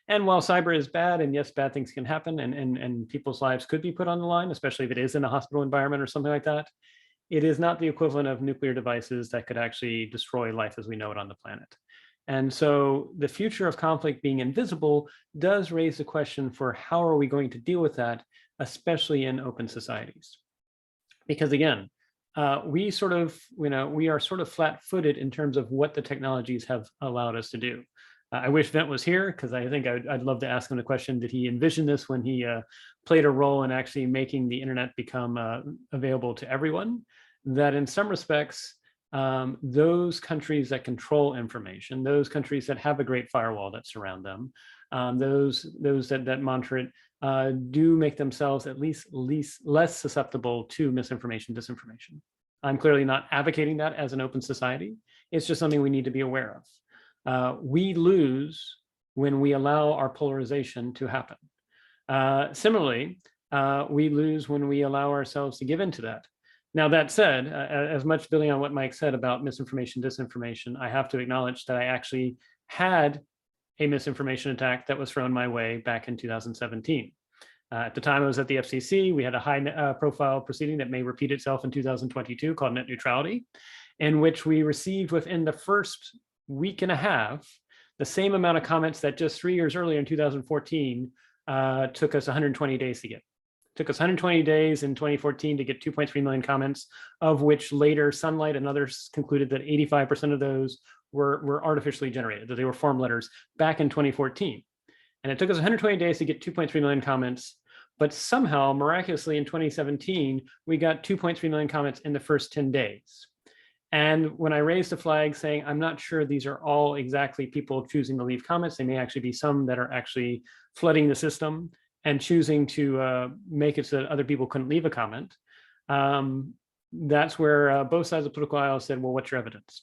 And while cyber is bad, and yes, bad things can happen, and people's lives could be put on the line, especially if it is in a hospital environment or something like that, it is not the equivalent of nuclear devices that could actually destroy life as we know it on the planet. And so the future of conflict being invisible does raise the question for how are we going to deal with that, especially in open societies? Because again, we are sort of flat-footed in terms of what the technologies have allowed us to do. I wish Vint was here, because I think I'd love to ask him the question, did he envision this when he played a role in actually making the internet become available to everyone? That in some respects, those countries that control information, those countries that have a great firewall that surround them, those that monitor it, do make themselves at least less susceptible to misinformation, disinformation. I'm clearly not advocating that as an open society. It's just something we need to be aware of. We lose when we allow our polarization to happen. Similarly, we lose when we allow ourselves to give into that. Now, that said, as much building on what Mike said about misinformation, disinformation, I have to acknowledge that I actually had a misinformation attack that was thrown my way back in 2017. At the time I was at the FCC, we had a high profile proceeding that may repeat itself in 2022 called net neutrality, in which we received within the first week and a half the same amount of comments that just 3 years earlier in 2014 took us 120 days to get. Took us 120 days in 2014 to get 2.3 million comments, of which later Sunlight and others concluded that 85% of those were artificially generated, that they were form letters back in 2014. And it took us 120 days to get 2.3 million comments, but somehow, miraculously in 2017, we got 2.3 million comments in the first 10 days. And when I raised a flag saying, I'm not sure these are all exactly people choosing to leave comments, they may actually be some that are actually flooding the system and choosing to make it so that other people couldn't leave a comment. That's where both sides of the political aisle said, well, what's your evidence?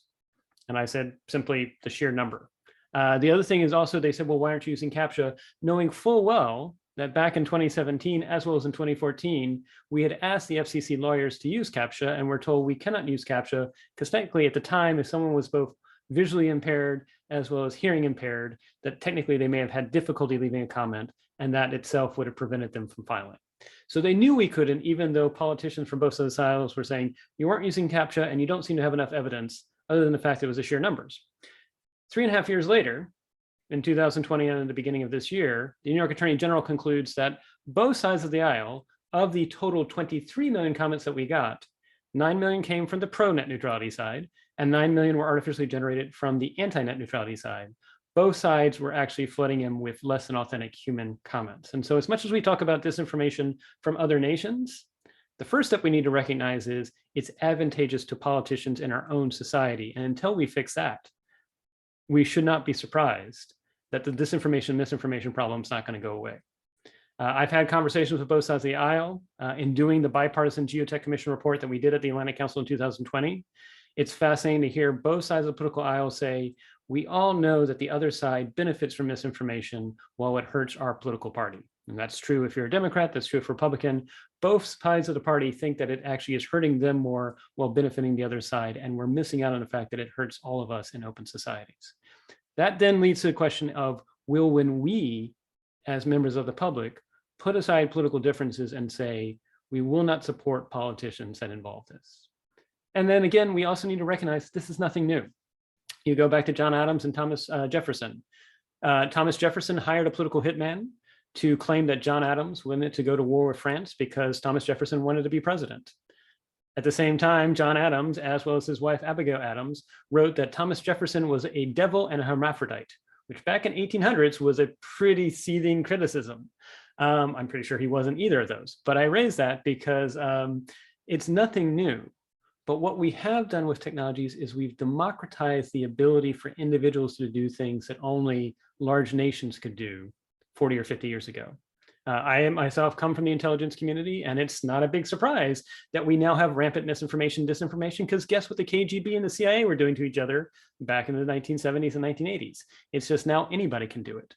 And I said, simply the sheer number. The other thing is also, they said, well, why aren't you using CAPTCHA? Knowing full well that back in 2017, as well as in 2014, we had asked the FCC lawyers to use CAPTCHA, and we're told we cannot use CAPTCHA, because technically at the time, if someone was both visually impaired as well as hearing impaired, that technically they may have had difficulty leaving a comment, and that itself would have prevented them from filing. So they knew we couldn't, even though politicians from both sides of the aisle were saying, you weren't using CAPTCHA and you don't seem to have enough evidence, other than the fact that it was the sheer numbers. 3.5 years later, in 2020 and at the beginning of this year, the New York Attorney General concludes that both sides of the aisle, of the total 23 million comments that we got, 9 million came from the pro-net neutrality side, and 9 million were artificially generated from the anti-net neutrality side. Both sides were actually flooding him with less than authentic human comments. And so as much as we talk about disinformation from other nations, the first step we need to recognize is it's advantageous to politicians in our own society. And until we fix that, we should not be surprised that the disinformation, misinformation problem is not going to go away. I've had conversations with both sides of the aisle in doing the bipartisan Geotech Commission report that we did at the Atlantic Council in 2020. It's fascinating to hear both sides of the political aisle say, we all know that the other side benefits from misinformation while it hurts our political party. And that's true if you're a Democrat, that's true if Republican. Both sides of the party think that it actually is hurting them more while benefiting the other side. And we're missing out on the fact that it hurts all of us in open societies. That then leads to the question of, when we, as members of the public, put aside political differences and say, we will not support politicians that involve this. And then again, we also need to recognize this is nothing new. You go back to John Adams and Thomas Jefferson. Thomas Jefferson hired a political hitman to claim that John Adams wanted to go to war with France because Thomas Jefferson wanted to be president. At the same time, John Adams, as well as his wife Abigail Adams, wrote that Thomas Jefferson was a devil and a hermaphrodite, which back in 1800s was a pretty seething criticism. I'm pretty sure he wasn't either of those, but I raise that because it's nothing new. But what we have done with technologies is we've democratized the ability for individuals to do things that only large nations could do 40 or 50 years ago. I myself come from the intelligence community, and it's not a big surprise that we now have rampant misinformation, disinformation, because guess what the KGB and the CIA were doing to each other back in the 1970s and 1980s? It's just now anybody can do it.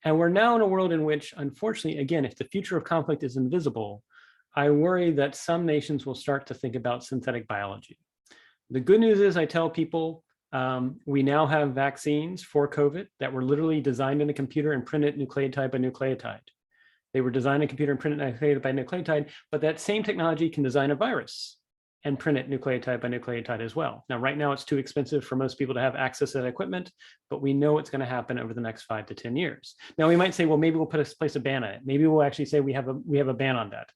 And we're now in a world in which, unfortunately, again, if the future of conflict is invisible, I worry that some nations will start to think about synthetic biology. The good news is, I tell people, we now have vaccines for COVID that were literally designed in a computer and printed nucleotide by nucleotide. They were designed in a computer and printed nucleotide by nucleotide, but that same technology can design a virus and print it nucleotide by nucleotide as well. Now, right now, it's too expensive for most people to have access to that equipment, but we know it's going to happen over the next 5 to 10 years. Now, we might say, well, maybe we'll place a ban on it. Maybe we'll actually say we have a ban on that.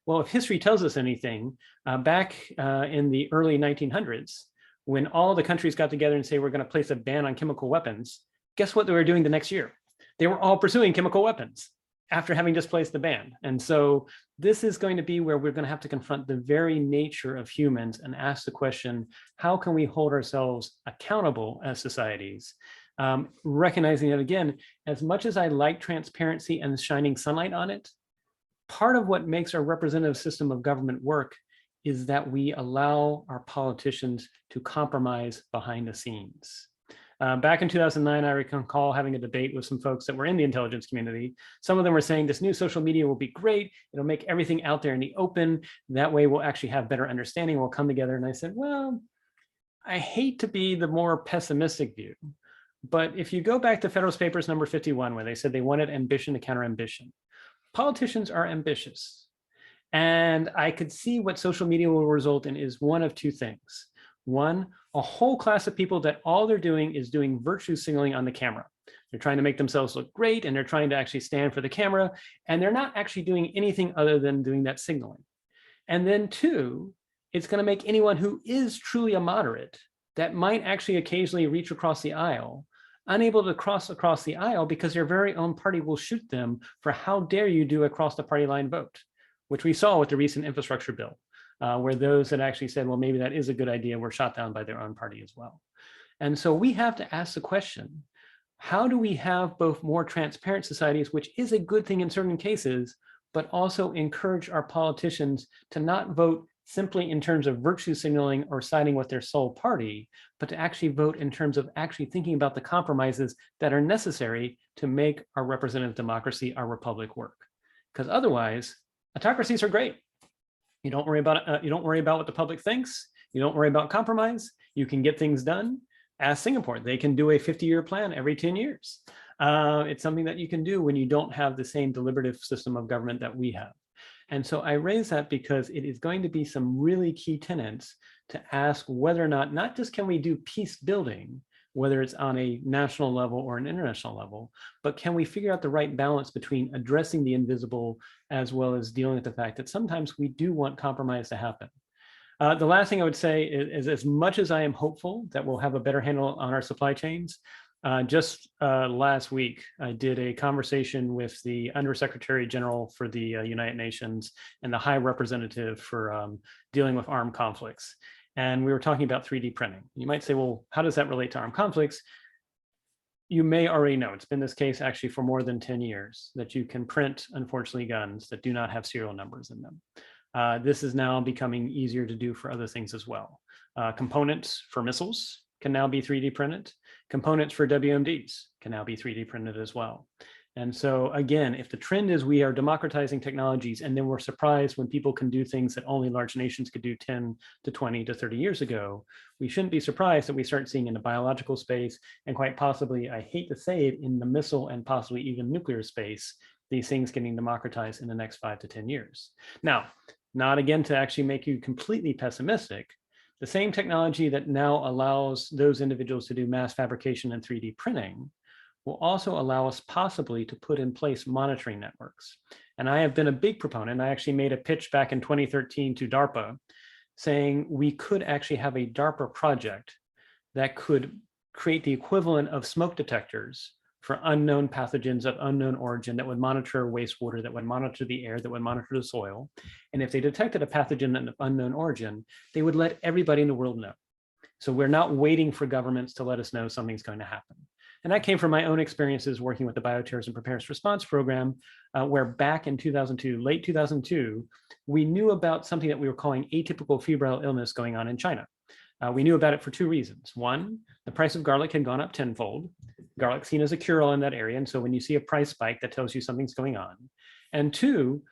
Well, if history tells us anything, back in the early 1900s, when all the countries got together and say we're going to place a ban on chemical weapons, guess what they were doing the next year? They were all pursuing chemical weapons after having just placed the ban. And so this is going to be where we're going to have to confront the very nature of humans and ask the question, how can we hold ourselves accountable as societies? Recognizing that, again, as much as I like transparency and shining sunlight on it, part of what makes our representative system of government work is that we allow our politicians to compromise behind the scenes. Back in 2009, I recall having a debate with some folks that were in the intelligence community. Some of them were saying this new social media will be great. It'll make everything out there in the open. That way we'll actually have better understanding. We'll come together. And I said, well, I hate to be the more pessimistic view, but if you go back to Federalist Papers number 51, where they said they wanted ambition to counter ambition, politicians are ambitious. And I could see what social media will result in is one of two things. One, a whole class of people that all they're doing is doing virtue signaling on the camera. They're trying to make themselves look great, and they're trying to actually stand for the camera, and they're not actually doing anything other than doing that signaling. And then two, it's going to make anyone who is truly a moderate that might actually occasionally reach across the aisle unable to cross across the aisle because their very own party will shoot them for how dare you do a cross the party line vote, which we saw with the recent infrastructure bill. Where those that actually said, well, maybe that is a good idea, were shot down by their own party as well. And so we have to ask the question, how do we have both more transparent societies, which is a good thing in certain cases, but also encourage our politicians to not vote simply in terms of virtue signaling or siding with their sole party, but to actually vote in terms of actually thinking about the compromises that are necessary to make our representative democracy, our republic work. Because otherwise, autocracies are great. You don't worry about it. You don't worry about what the public thinks. You don't worry about compromise. You can get things done. Ask Singapore. They can do a 50-year plan every 10 years. It's something that you can do when you don't have the same deliberative system of government that we have. And so I raise that because it is going to be some really key tenets to ask whether or not just can we do peace building, whether it's on a national level or an international level, but can we figure out the right balance between addressing the invisible as well as dealing with the fact that sometimes we do want compromise to happen. The last thing I would say is as much as I am hopeful that we'll have a better handle on our supply chains, just last week, I did a conversation with the Undersecretary General for the United Nations and the High Representative for dealing with armed conflicts. And we were talking about 3D printing. You might say, well, how does that relate to armed conflicts? You may already know, it's been this case actually for more than 10 years, that you can print, unfortunately, guns that do not have serial numbers in them. This is now becoming easier to do for other things as well. Components for missiles can now be 3D printed. Components for WMDs can now be 3D printed as well. And so again, if the trend is we are democratizing technologies and then we're surprised when people can do things that only large nations could do 10 to 20 to 30 years ago, we shouldn't be surprised that we start seeing in the biological space and quite possibly, I hate to say it, in the missile and possibly even nuclear space, these things getting democratized in the next 5 to 10 years. Now, not again to actually make you completely pessimistic, the same technology that now allows those individuals to do mass fabrication and 3D printing will also allow us possibly to put in place monitoring networks. And I have been a big proponent. I actually made a pitch back in 2013 to DARPA saying we could actually have a DARPA project that could create the equivalent of smoke detectors for unknown pathogens of unknown origin that would monitor wastewater, that would monitor the air, that would monitor the soil. And if they detected a pathogen of unknown origin, they would let everybody in the world know. So we're not waiting for governments to let us know something's going to happen. And that came from my own experiences working with the Bioterrorism Preparedness Response Program, where back in 2002, late 2002, we knew about something that we were calling atypical febrile illness going on in China. We knew about it for two reasons. One, the price of garlic had gone up tenfold. Garlic seen as a cure-all in that area. And so when you see a price spike, that tells you something's going on. And two,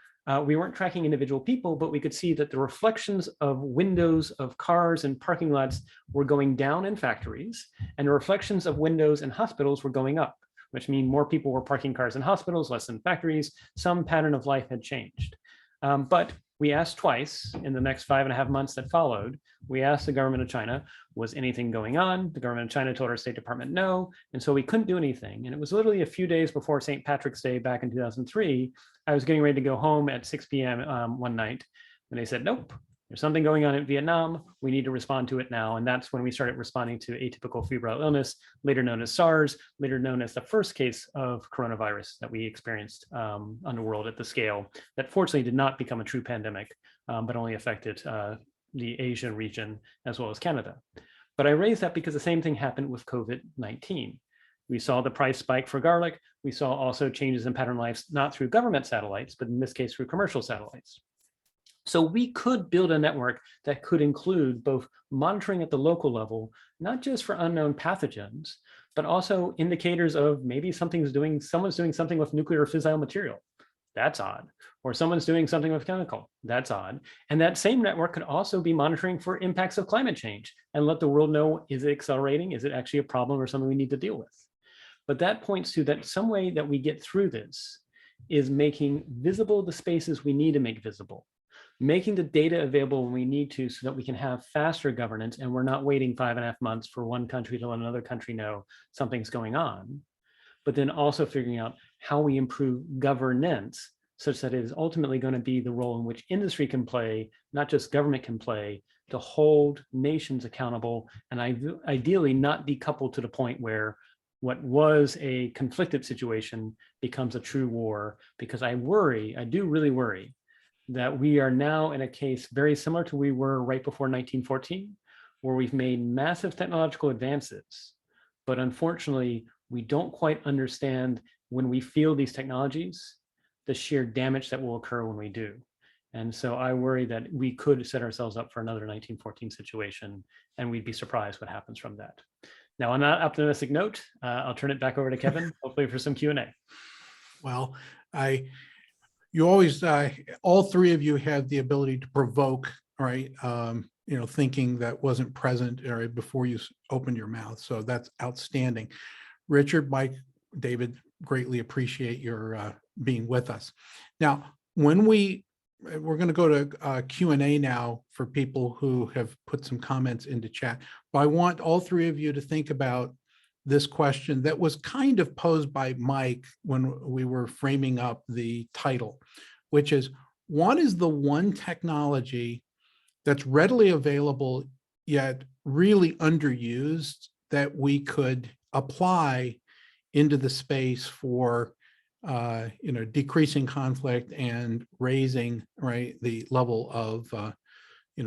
we weren't tracking individual people, but we could see that the reflections of windows of cars and parking lots were going down in factories, and the reflections of windows in hospitals were going up, which means more people were parking cars in hospitals, less in factories. Some pattern of life had changed. But we asked twice in the next 5.5 months that followed. We asked the government of China, was anything going on? The government of China told our State Department no. And so we couldn't do anything. And it was literally a few days before St. Patrick's Day back in 2003. I was getting ready to go home at 6 p.m. One night. And they said, nope, there's something going on in Vietnam. We need to respond to it now. And that's when we started responding to atypical febrile illness, later known as SARS, later known as the first case of coronavirus that we experienced on the world at the scale that fortunately did not become a true pandemic, but only affected the Asian region as well as Canada. But I raise that because the same thing happened with COVID-19. We saw the price spike for garlic. We saw also changes in pattern life, not through government satellites, but in this case through commercial satellites. So we could build a network that could include both monitoring at the local level, not just for unknown pathogens, but also indicators of maybe someone's doing something with nuclear fissile material. That's odd. Or someone's doing something with chemical. That's odd. And that same network could also be monitoring for impacts of climate change and let the world know, is it accelerating? Is it actually a problem or something we need to deal with? But that points to that some way that we get through this is making visible the spaces we need to make visible, making the data available when we need to so that we can have faster governance and we're not waiting 5.5 months for one country to let another country know something's going on, but then also figuring out how we improve governance such that it is ultimately going to be the role in which industry can play, not just government can play, to hold nations accountable and ideally not be coupled to the point where what was a conflicted situation becomes a true war, because I do really worry that we are now in a case very similar to we were right before 1914, where we've made massive technological advances, but unfortunately, we don't quite understand when we field these technologies, the sheer damage that will occur when we do. And so I worry that we could set ourselves up for another 1914 situation, and we'd be surprised what happens from that. Now, on that optimistic note, I'll turn it back over to Kevin, hopefully for some Q&A. Well, you always, all three of you had the ability to provoke, right? Thinking that wasn't present right before you opened your mouth. So that's outstanding. Richard, Mike, David, greatly appreciate your being with us. Now, when we're going to go to Q&A now for people who have put some comments into chat. But I want all three of you to think about this question that was kind of posed by Mike when we were framing up the title, which is, what is the one technology that's readily available yet really underused that we could apply into the space for decreasing conflict and raising the level of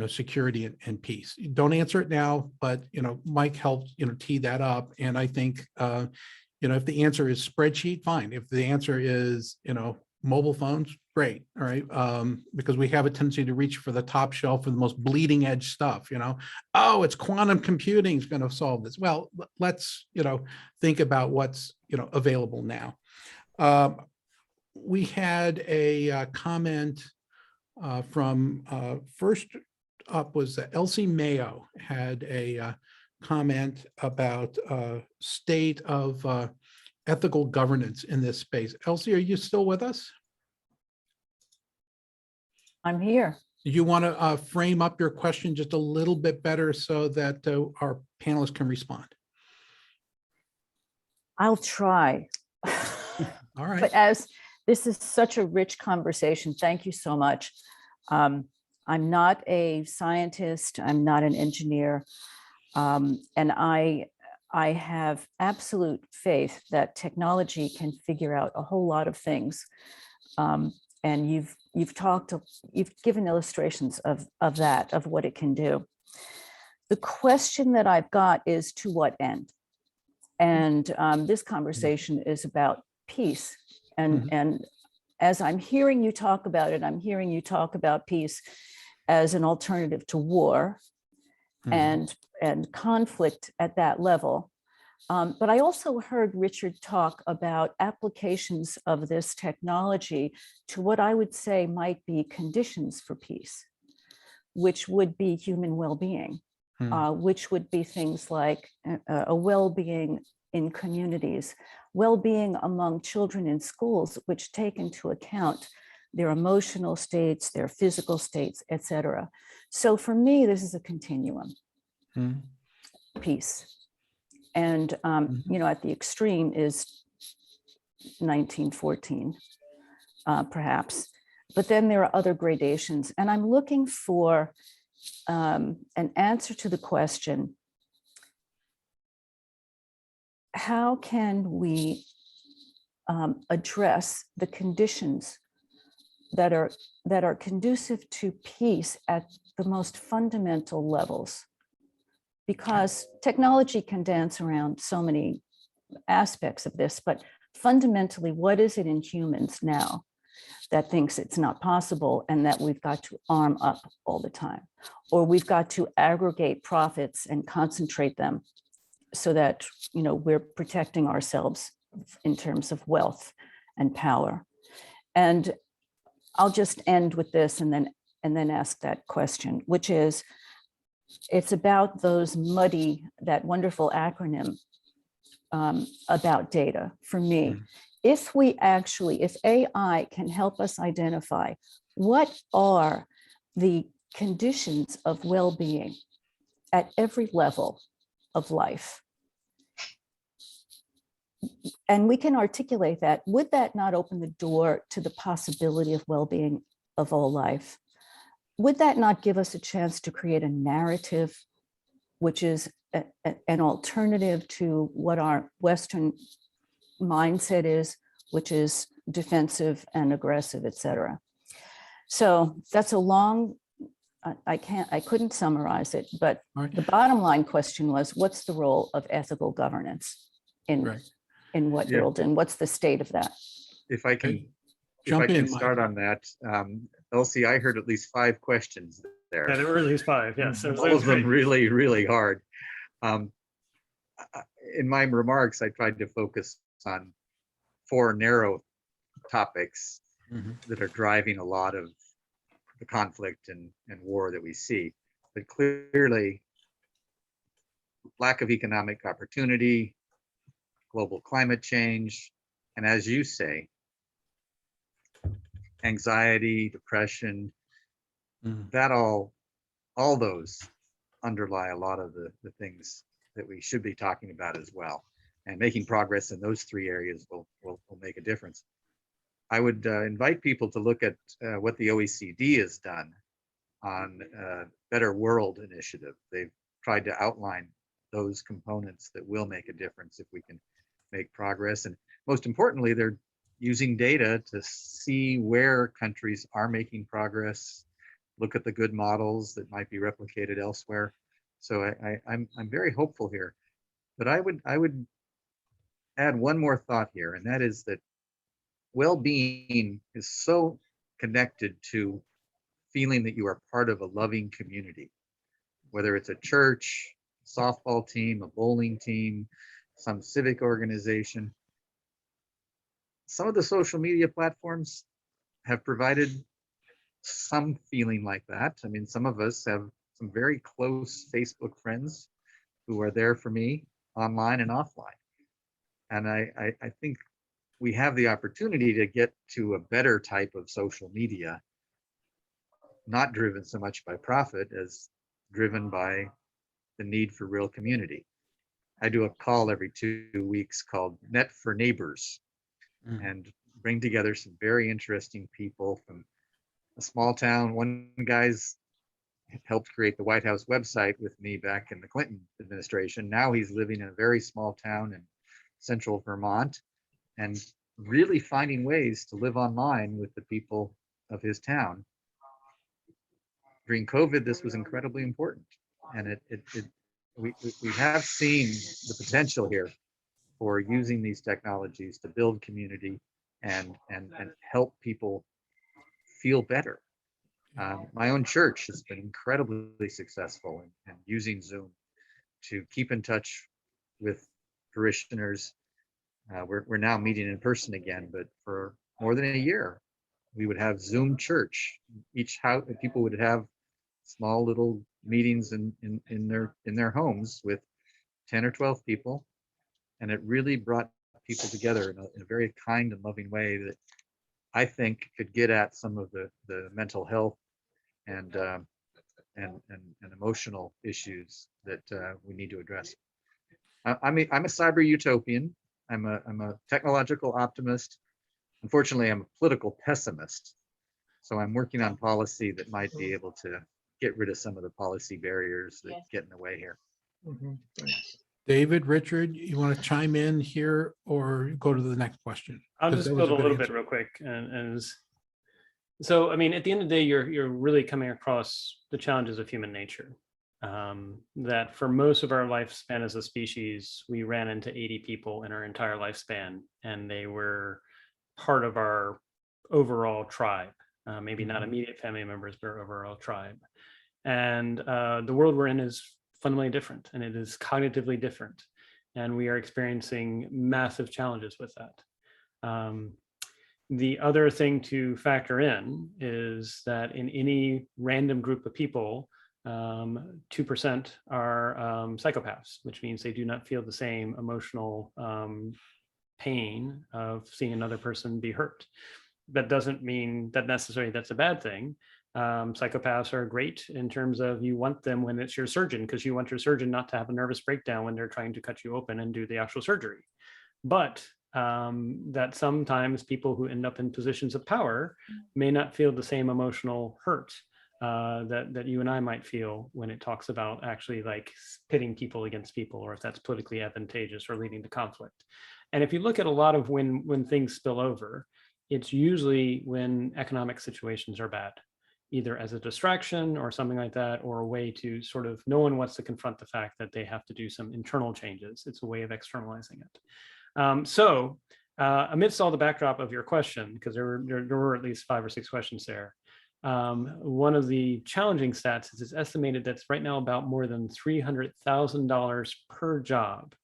security and peace? Don't answer it now, but Mike helped tee that up, and I think if the answer is spreadsheet, fine. If the answer is mobile phones, great. All right, because we have a tendency to reach for the top shelf for the most bleeding edge stuff. Oh, it's quantum computing is going to solve this. Well, let's think about what's available now. We had a comment from first up was Elsie Mayo had a comment about state of ethical governance in this space. Elsie, are you still with us? I'm here. Do you want to frame up your question just a little bit better so that our panelists can respond? I'll try. All right. But as this is such a rich conversation, thank you so much. I'm not a scientist, I'm not an engineer, and I have absolute faith that technology can figure out a whole lot of things. And you've given illustrations of that, of what it can do. The question that I've got is, to what end? And this conversation is about peace. And as I'm hearing you talk about it, I'm hearing you talk about peace as an alternative to war and conflict at that level. But I also heard Richard talk about applications of this technology to what I would say might be conditions for peace, which would be human well-being, which would be things like a well-being in communities, well-being among children in schools, which take into account their emotional states, their physical states, et cetera. So for me, this is a continuum piece. And, you know, at the extreme is 1914, perhaps. But then there are other gradations. And I'm looking for an answer to the question, how can we address the conditions that are conducive to peace at the most fundamental levels? Because technology can dance around so many aspects of this, but fundamentally, what is it in humans now that thinks it's not possible and that we've got to arm up all the time, or we've got to aggregate profits and concentrate them so that, you know, we're protecting ourselves in terms of wealth and power? And I'll just end with this and then ask that question, which is, it's about that wonderful acronym about data for me. If AI can help us identify what are the conditions of well-being at every level of life, and we can articulate that, would that not open the door to the possibility of well-being of all life? Would that not give us a chance to create a narrative, which is an alternative to what our Western mindset is, which is defensive and aggressive, et cetera? So that's a long, I couldn't summarize it, but All right. the bottom line question was, what's the role of ethical governance Right. in what Yeah. world, and what's the state of that? If I can, Okay. Jump in, Mike. start on that, Elsie, I heard at least 5 questions there. Yeah, there were at least 5, yes. So All of them really, really hard. In my remarks, I tried to focus on 4 narrow topics that are driving a lot of the conflict and war that we see. But clearly, lack of economic opportunity, global climate change, and as you say, anxiety, depression, that all those underlie a lot of the things that we should be talking about as well. And making progress in those 3 areas will make a difference. I would invite people to look at what the OECD has done on Better World Initiative. They've tried to outline those components that will make a difference if we can make progress. And most importantly, they're using data to see where countries are making progress, look at the good models that might be replicated elsewhere. So I'm very hopeful here. But I would add one more thought here, and that is that well-being is so connected to feeling that you are part of a loving community, whether it's a church, softball team, a bowling team, some civic organization. Some of the social media platforms have provided some feeling like that. I mean, some of us have some very close Facebook friends who are there for me online and offline. And I think we have the opportunity to get to a better type of social media, not driven so much by profit as driven by the need for real community. I do a call every 2 weeks called Net for Neighbors, and bring together some very interesting people from a small town. One guy's helped create the White House website with me back in the Clinton administration. Now he's living in a very small town in central Vermont and really finding ways to live online with the people of his town. During COVID, this was incredibly important. And we have seen the potential here for using these technologies to build community and help people feel better. My own church has been incredibly successful in using Zoom to keep in touch with parishioners. We're now meeting in person again, but for more than a year, we would have Zoom church. Each house, people would have small little meetings in their homes with 10 or 12 people, and it really brought people together in a very kind and loving way that I think could get at some of the mental health and emotional issues that we need to address. I'm a cyber utopian. I'm a technological optimist. Unfortunately, I'm a political pessimist. So I'm working on policy that might be able to get rid of some of the policy barriers that get in the way here. Mhm, thanks. David, Richard, you want to chime in here or go to the next question? I'll 'Cause just that was build a good little bit answer. real quick. So, I mean, at the end of the day, you're really coming across the challenges of human nature. That for most of our lifespan as a species, we ran into 80 people in our entire lifespan, and they were part of our overall tribe. Maybe not immediate family members, but our overall tribe. And the world we're in is fundamentally different, and it is cognitively different. And we are experiencing massive challenges with that. The other thing to factor in is that in any random group of people, 2% are psychopaths, which means they do not feel the same emotional pain of seeing another person be hurt. That doesn't mean that necessarily that's a bad thing. Psychopaths are great in terms of you want them when it's your surgeon, because you want your surgeon not to have a nervous breakdown when they're trying to cut you open and do the actual surgery. But that sometimes people who end up in positions of power may not feel the same emotional hurt that you and I might feel when it talks about actually like pitting people against people, or if that's politically advantageous or leading to conflict. And if you look at a lot of when things spill over, it's usually when economic situations are bad, either as a distraction or something like that, or a way to sort of, no one wants to confront the fact that they have to do some internal changes. It's a way of externalizing it. Amidst all the backdrop of your question, because there were at least 5 or 6 questions there, one of the challenging stats is it's estimated that's right now about more than $300,000 per job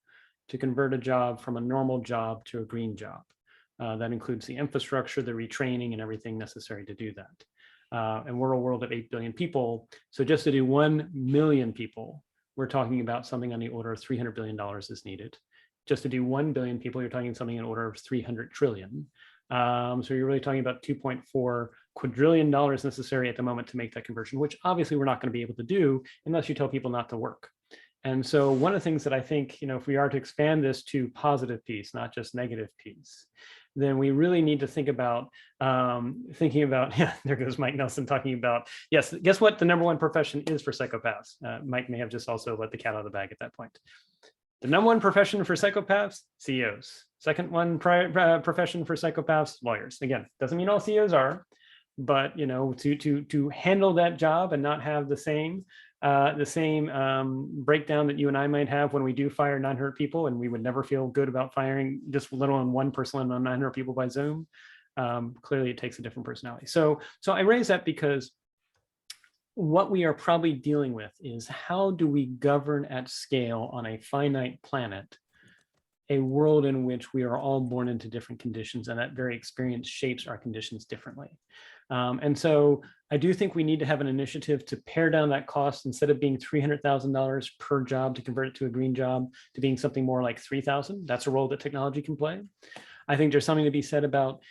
to convert a job from a normal job to a green job. That includes the infrastructure, the retraining, and everything necessary to do that. And we're a world of 8 billion people. So just to do 1 million people, we're talking about something on the order of $300 billion is needed. Just to do 1 billion people, you're talking something in order of 300 trillion. So you're really talking about $2.4 quadrillion necessary at the moment to make that conversion, which obviously we're not going to be able to do unless you tell people not to work. And so one of the things that I think, if we are to expand this to positive peace, not just negative peace, then we really need to think about, yeah, there goes Mike Nelson talking about, yes, guess what the #1 profession is for psychopaths? Mike may have just also let the cat out of the bag at that point. The #1 profession for psychopaths, CEOs. Second one profession for psychopaths, lawyers. Again, doesn't mean all CEOs are, but to handle that job and not have the same breakdown that you and I might have when we do fire 900 people, and we would never feel good about firing just let alone one person on 900 people by Zoom. Clearly, it takes a different personality. So I raise that because what we are probably dealing with is how do we govern at scale on a finite planet a world in which we are all born into different conditions, and that very experience shapes our conditions differently. And so I do think we need to have an initiative to pare down that cost, instead of being $300,000 per job to convert it to a green job, to being something more like 3,000. That's a role that technology can play. I think there's something to be said about,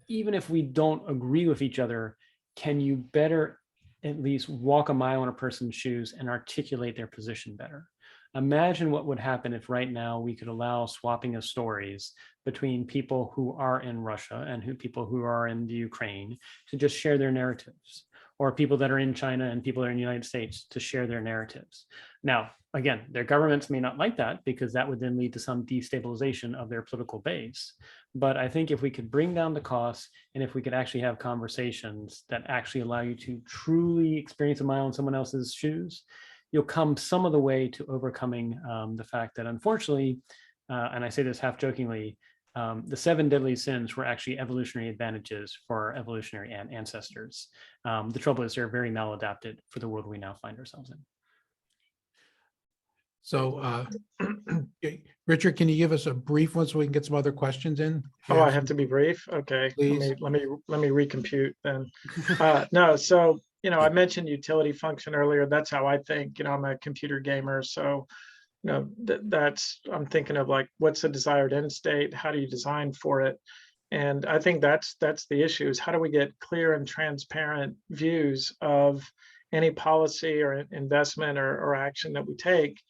even if we don't agree with each other, can you better at least walk a mile in a person's shoes and articulate their position better? Imagine what would happen if right now we could allow swapping of stories between people who are in Russia and people who are in the Ukraine to just share their narratives, or people that are in China and people that are in the United States to share their narratives. Now, again, their governments may not like that, because that would then lead to some destabilization of their political base. But I think if we could bring down the costs, and if we could actually have conversations that actually allow you to truly experience a mile in someone else's shoes, you'll come some of the way to overcoming the fact that, unfortunately, and I say this half jokingly, the 7 deadly sins were actually evolutionary advantages for our evolutionary ancestors. The trouble is they're very maladapted for the world we now find ourselves in. So, Richard, can you give us a brief one so we can get some other questions in? Oh, I have to be brief? Okay, Please. let me recompute then. No, so, I mentioned utility function earlier. That's how I think. I'm a computer gamer, so I'm thinking of like, what's the desired end state? How do you design for it? And I think that's the issue, is how do we get clear and transparent views of any policy or investment or action that we take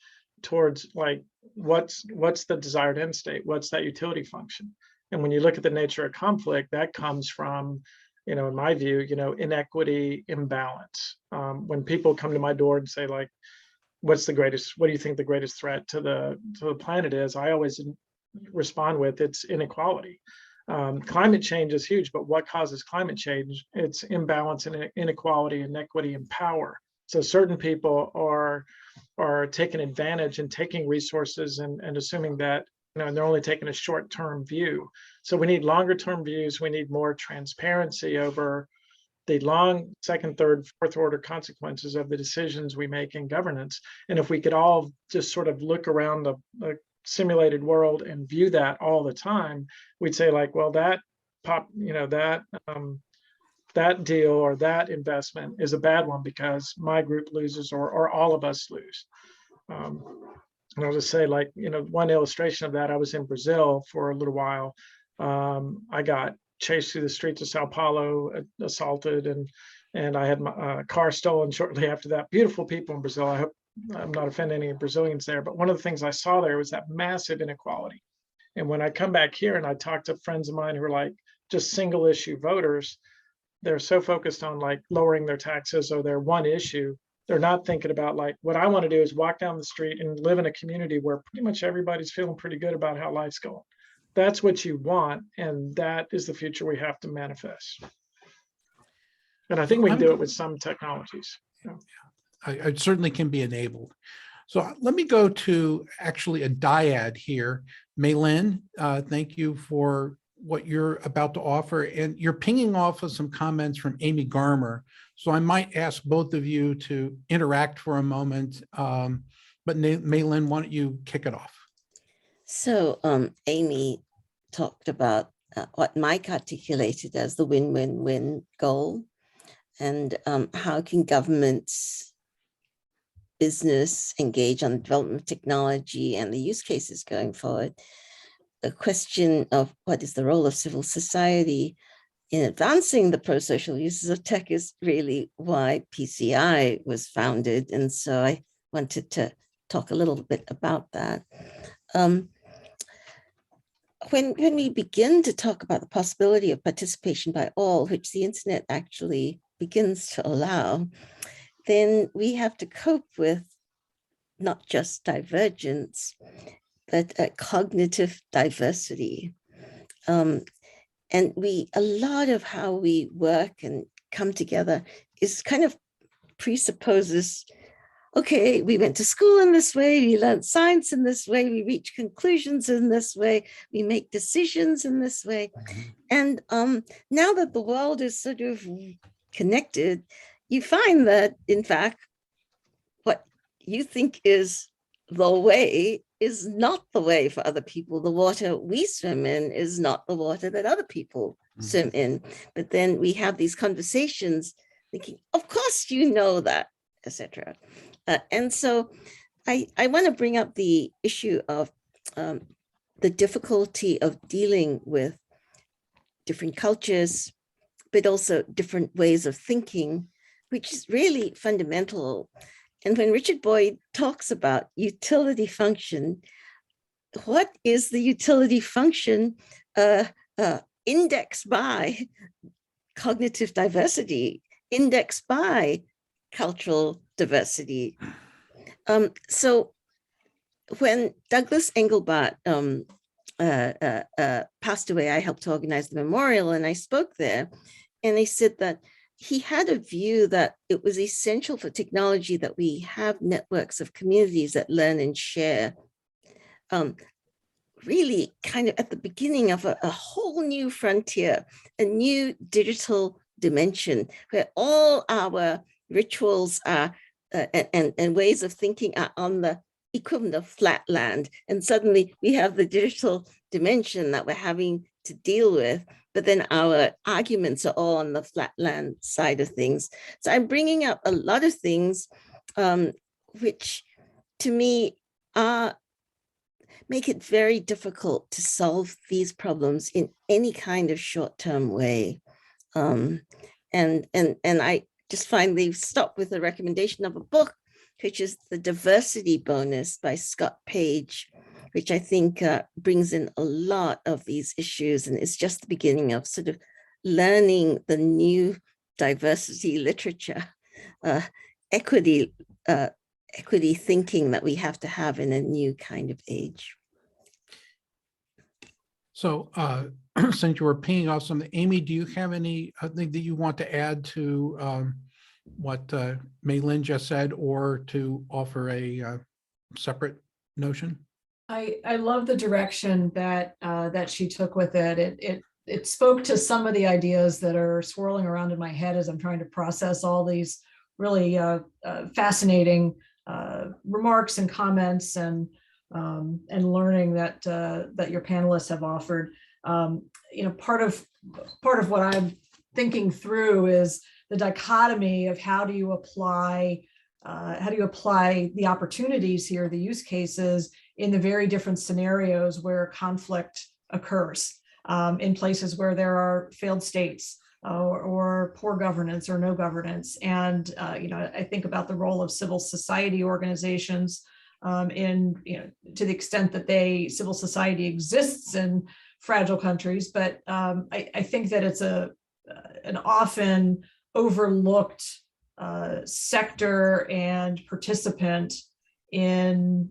towards like, what's the desired end state? What's that utility function? And when you look at the nature of conflict, that comes from, in my view, inequity, imbalance. When people come to my door and say like, what do you think the greatest threat to the planet is? I always respond with, it's inequality. Climate change is huge, but what causes climate change? It's imbalance and inequality, inequity, and power. So certain people are taking advantage and taking resources and assuming that, and they're only taking a short-term view. So we need longer-term views. We need more transparency over the long second, third, fourth order consequences of the decisions we make in governance. And if we could all just sort of look around the simulated world and view that all the time, we'd say like, well, that deal or that investment is a bad one because my group loses or all of us lose. And I'll just say like, one illustration of that, I was in Brazil for a little while. I got chased through the streets of Sao Paulo, assaulted, and I had my car stolen shortly after that. Beautiful people in Brazil. I hope I'm not offending any Brazilians there, but one of the things I saw there was that massive inequality. And when I come back here and I talk to friends of mine who are like just single issue voters, they're so focused on like lowering their taxes or their one issue. They're not thinking about like, what I want to do is walk down the street and live in a community where pretty much everybody's feeling pretty good about how life's going. That's what you want, and that is the future we have to manifest. And I think we can do it with some technologies. I certainly can be enabled. So let me go to actually a dyad here. May-Lin, thank you for what you're about to offer. And you're pinging off of some comments from Amy Garmer. So I might ask both of you to interact for a moment. But May-Lin, why don't you kick it off? So Amy talked about what Mike articulated as the win-win-win goal, and how can governments, business engage on the development of technology and the use cases going forward. The question of what is the role of civil society in advancing the pro-social uses of tech is really why PCI was founded. And so I wanted to talk a little bit about that. When we begin to talk about the possibility of participation by all, which the internet actually begins to allow, then we have to cope with not just divergence, but cognitive diversity. And a lot of how we work and come together is kind of presupposes, okay, we went to school in this way, we learned science in this way, we reach conclusions in this way, we make decisions in this way. And now that the world is sort of connected, you find that, in fact, what you think is the way is not the way for other people. The water we swim in is not the water that other people swim in. But then we have these conversations thinking, of course you know that, etc. And so I want to bring up the issue of the difficulty of dealing with different cultures, but also different ways of thinking, which is really fundamental. And when Richard Boyd talks about utility function, what is the utility function indexed by cognitive diversity, indexed by cultural diversity? So when Douglas Engelbart passed away, I helped to organize the memorial, and I spoke there, and he said that he had a view that it was essential for technology that we have networks of communities that learn and share really kind of at the beginning of a whole new frontier, a new digital dimension where all our rituals are and ways of thinking are on the equivalent of flat land. And suddenly we have the digital dimension that we're having to deal with, but then our arguments are all on the flat land side of things. So I'm bringing up a lot of things which to me make it very difficult to solve these problems in any kind of short-term way. And I just finally stopped with a recommendation of a book, which is The Diversity Bonus by Scott Page, which I think brings in a lot of these issues. And it's just the beginning of sort of learning the new diversity literature, equity thinking that we have to have in a new kind of age. So since you were pinging off something, Amy, do you have anything that you want to add to what Mei Lin just said, or to offer a separate notion? I love the direction that that she took with it. It spoke to some of the ideas that are swirling around in my head as I'm trying to process all these really fascinating remarks and comments and learning that that your panelists have offered. You know, part of what I'm thinking through is the dichotomy of how do you apply the opportunities here, the use cases, in the very different scenarios where conflict occurs, in places where there are failed states or poor governance or no governance. And you know, I think about the role of civil society organizations in, you know, to the extent that civil society exists in fragile countries, but I think that it's an often overlooked sector and participant in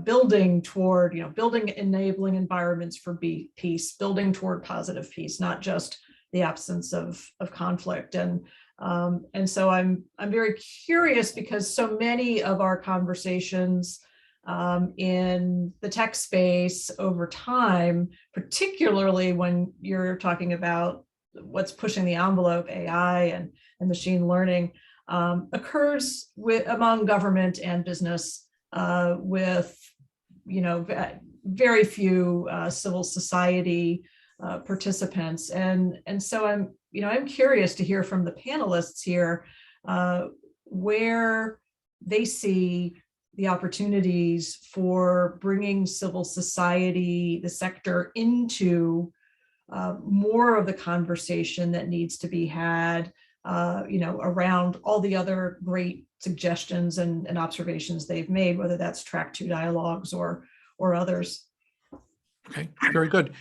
building toward, you know, building enabling environments for peace, building toward positive peace, not just the absence of conflict. And so I'm very curious, because so many of our conversations in the tech space over time, particularly when you're talking about what's pushing the envelope, AI and machine learning, occurs among government and business, with, you know, very few civil society participants. And so I'm curious to hear from the panelists here where they see the opportunities for bringing civil society, the sector, into more of the conversation that needs to be had, you know, around all the other great suggestions and observations they've made, whether that's Track 2 dialogues or others. Okay, very good.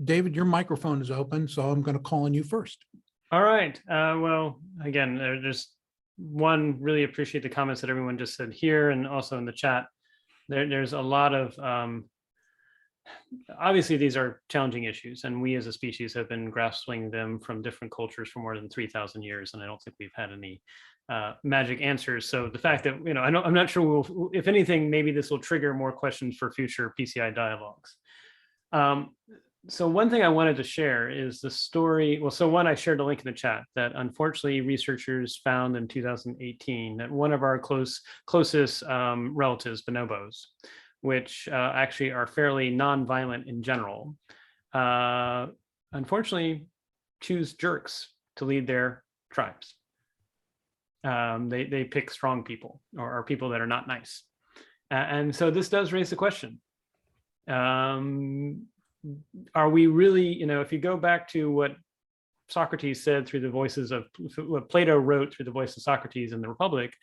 David, your microphone is open, so I'm going to call on you first. All right. Well, again, there's one, really appreciate the comments that everyone just said here and also in the chat. There's a lot of, obviously these are challenging issues, and we as a species have been grappling them from different cultures for more than 3,000 years. And I don't think we've had any magic answers. So the fact that, you know, I'm not sure if anything, maybe this will trigger more questions for future PCI dialogues. So one thing I wanted to share is the story. Well, so one, I shared a link in the chat that unfortunately researchers found in 2018 that one of our closest relatives, bonobos, which actually are fairly non-violent in general, unfortunately choose jerks to lead their tribes. They pick strong people or people that are not nice. And so this does raise the question. Are we really, you know, if you go back to what Socrates said through the voices of, what Plato wrote through the voice of Socrates in the Republic,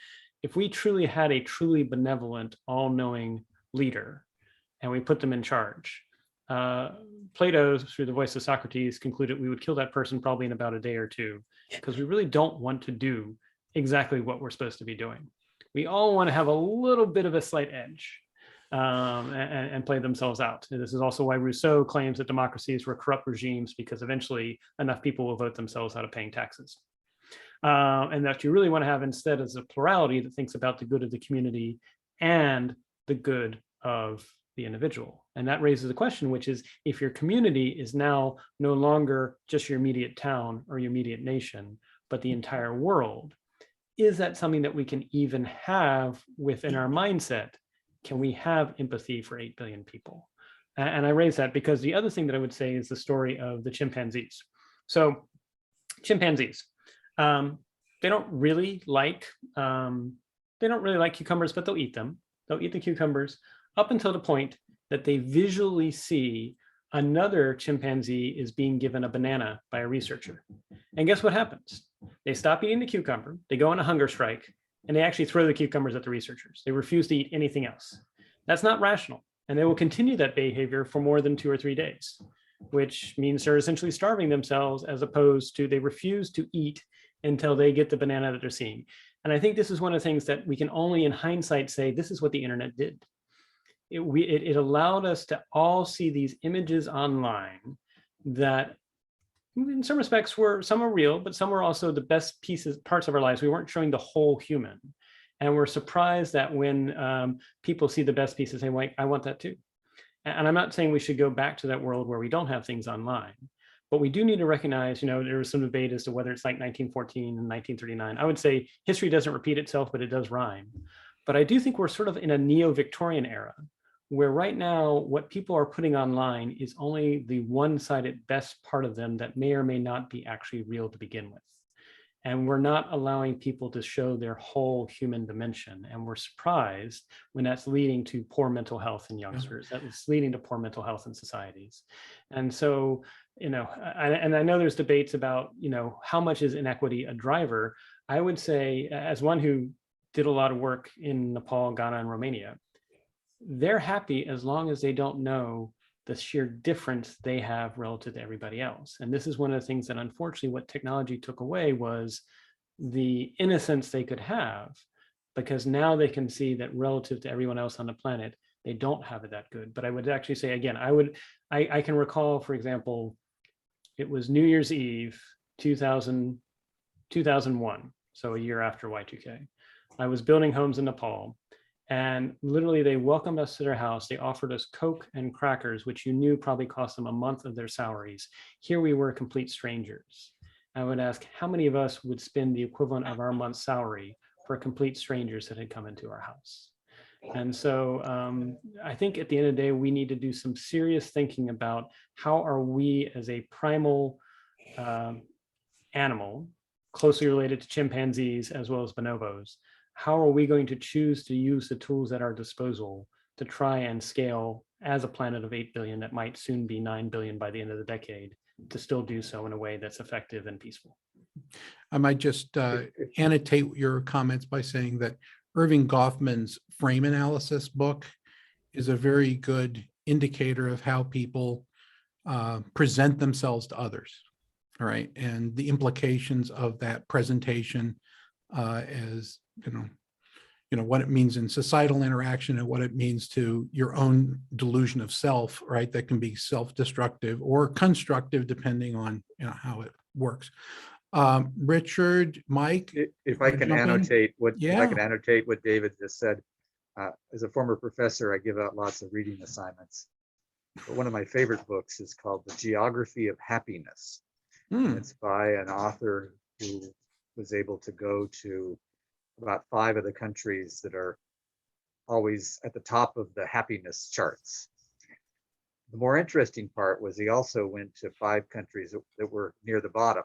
if we truly had a truly benevolent, all-knowing leader and we put them in charge, Plato, through the voice of Socrates, concluded we would kill that person probably in about a day or two, because we really don't want to do exactly what we're supposed to be doing. We all want to have a little bit of a slight edge. And play themselves out. And this is also why Rousseau claims that democracies were corrupt regimes, because eventually enough people will vote themselves out of paying taxes. And that you really want to have instead is a plurality that thinks about the good of the community and the good of the individual. And that raises a question, which is if your community is now no longer just your immediate town or your immediate nation, but the entire world, is that something that we can even have within our mindset? Can we have empathy for 8 billion people? And I raise that because the other thing that I would say is the story of the chimpanzees. So chimpanzees, they don't really like cucumbers, but they'll eat them. They'll eat the cucumbers up until the point that they visually see another chimpanzee is being given a banana by a researcher. And guess what happens? They stop eating the cucumber, they go on a hunger strike, and they actually throw the cucumbers at the researchers. They refuse to eat anything else. That's not rational. And they will continue that behavior for more than 2 or 3 days, which means they're essentially starving themselves, as opposed to they refuse to eat until they get the banana that they're seeing. And I think this is one of the things that we can only in hindsight say, this is what the internet did. It allowed us to all see these images online that in some respects some are real, but some were also the best parts of our lives. We weren't showing the whole human. And we're surprised that when people see the best pieces, they like, I want that too. And I'm not saying we should go back to that world where we don't have things online, but we do need to recognize, there was some debate as to whether it's like 1914 and 1939. I would say history doesn't repeat itself, but it does rhyme. But I do think we're sort of in a neo-Victorian era, where right now what people are putting online is only the one-sided best part of them that may or may not be actually real to begin with. And we're not allowing people to show their whole human dimension. And we're surprised when that's leading to poor mental health in youngsters, that it's leading to poor mental health in societies. And so, and I know there's debates about, how much is inequity a driver? I would say, as one who did a lot of work in Nepal, Ghana, and Romania, they're happy as long as they don't know the sheer difference they have relative to everybody else. And this is one of the things that unfortunately what technology took away was the innocence they could have, because now they can see that relative to everyone else on the planet, they don't have it that good. But I would actually say, again, I can recall, for example, it was New Year's Eve, 2001, so a year after Y2K. I was building homes in Nepal. And literally they welcomed us to their house. They offered us Coke and crackers, which you knew probably cost them a month of their salaries. Here we were complete strangers. I would ask how many of us would spend the equivalent of our month's salary for complete strangers that had come into our house. And so I think at the end of the day, we need to do some serious thinking about how are we as a primal animal, closely related to chimpanzees as well as bonobos, how are we going to choose to use the tools at our disposal to try and scale as a planet of 8 billion that might soon be 9 billion by the end of the decade, to still do so in a way that's effective and peaceful? I might just annotate your comments by saying that Irving Goffman's frame analysis book is a very good indicator of how people present themselves to others. All right. And the implications of that presentation as what it means in societal interaction and what it means to your own delusion of self, right? That can be self-destructive or constructive depending on how it works. Richard, Mike, if I can jump in? annotate what if Yeah. I can annotate what David just said. As a former professor, I give out lots of reading assignments. But one of my favorite books is called The Geography of Happiness. And it's by an author who was able to go to about 5 of the countries that are always at the top of the happiness charts. The more interesting part was he also went to 5 countries that were near the bottom.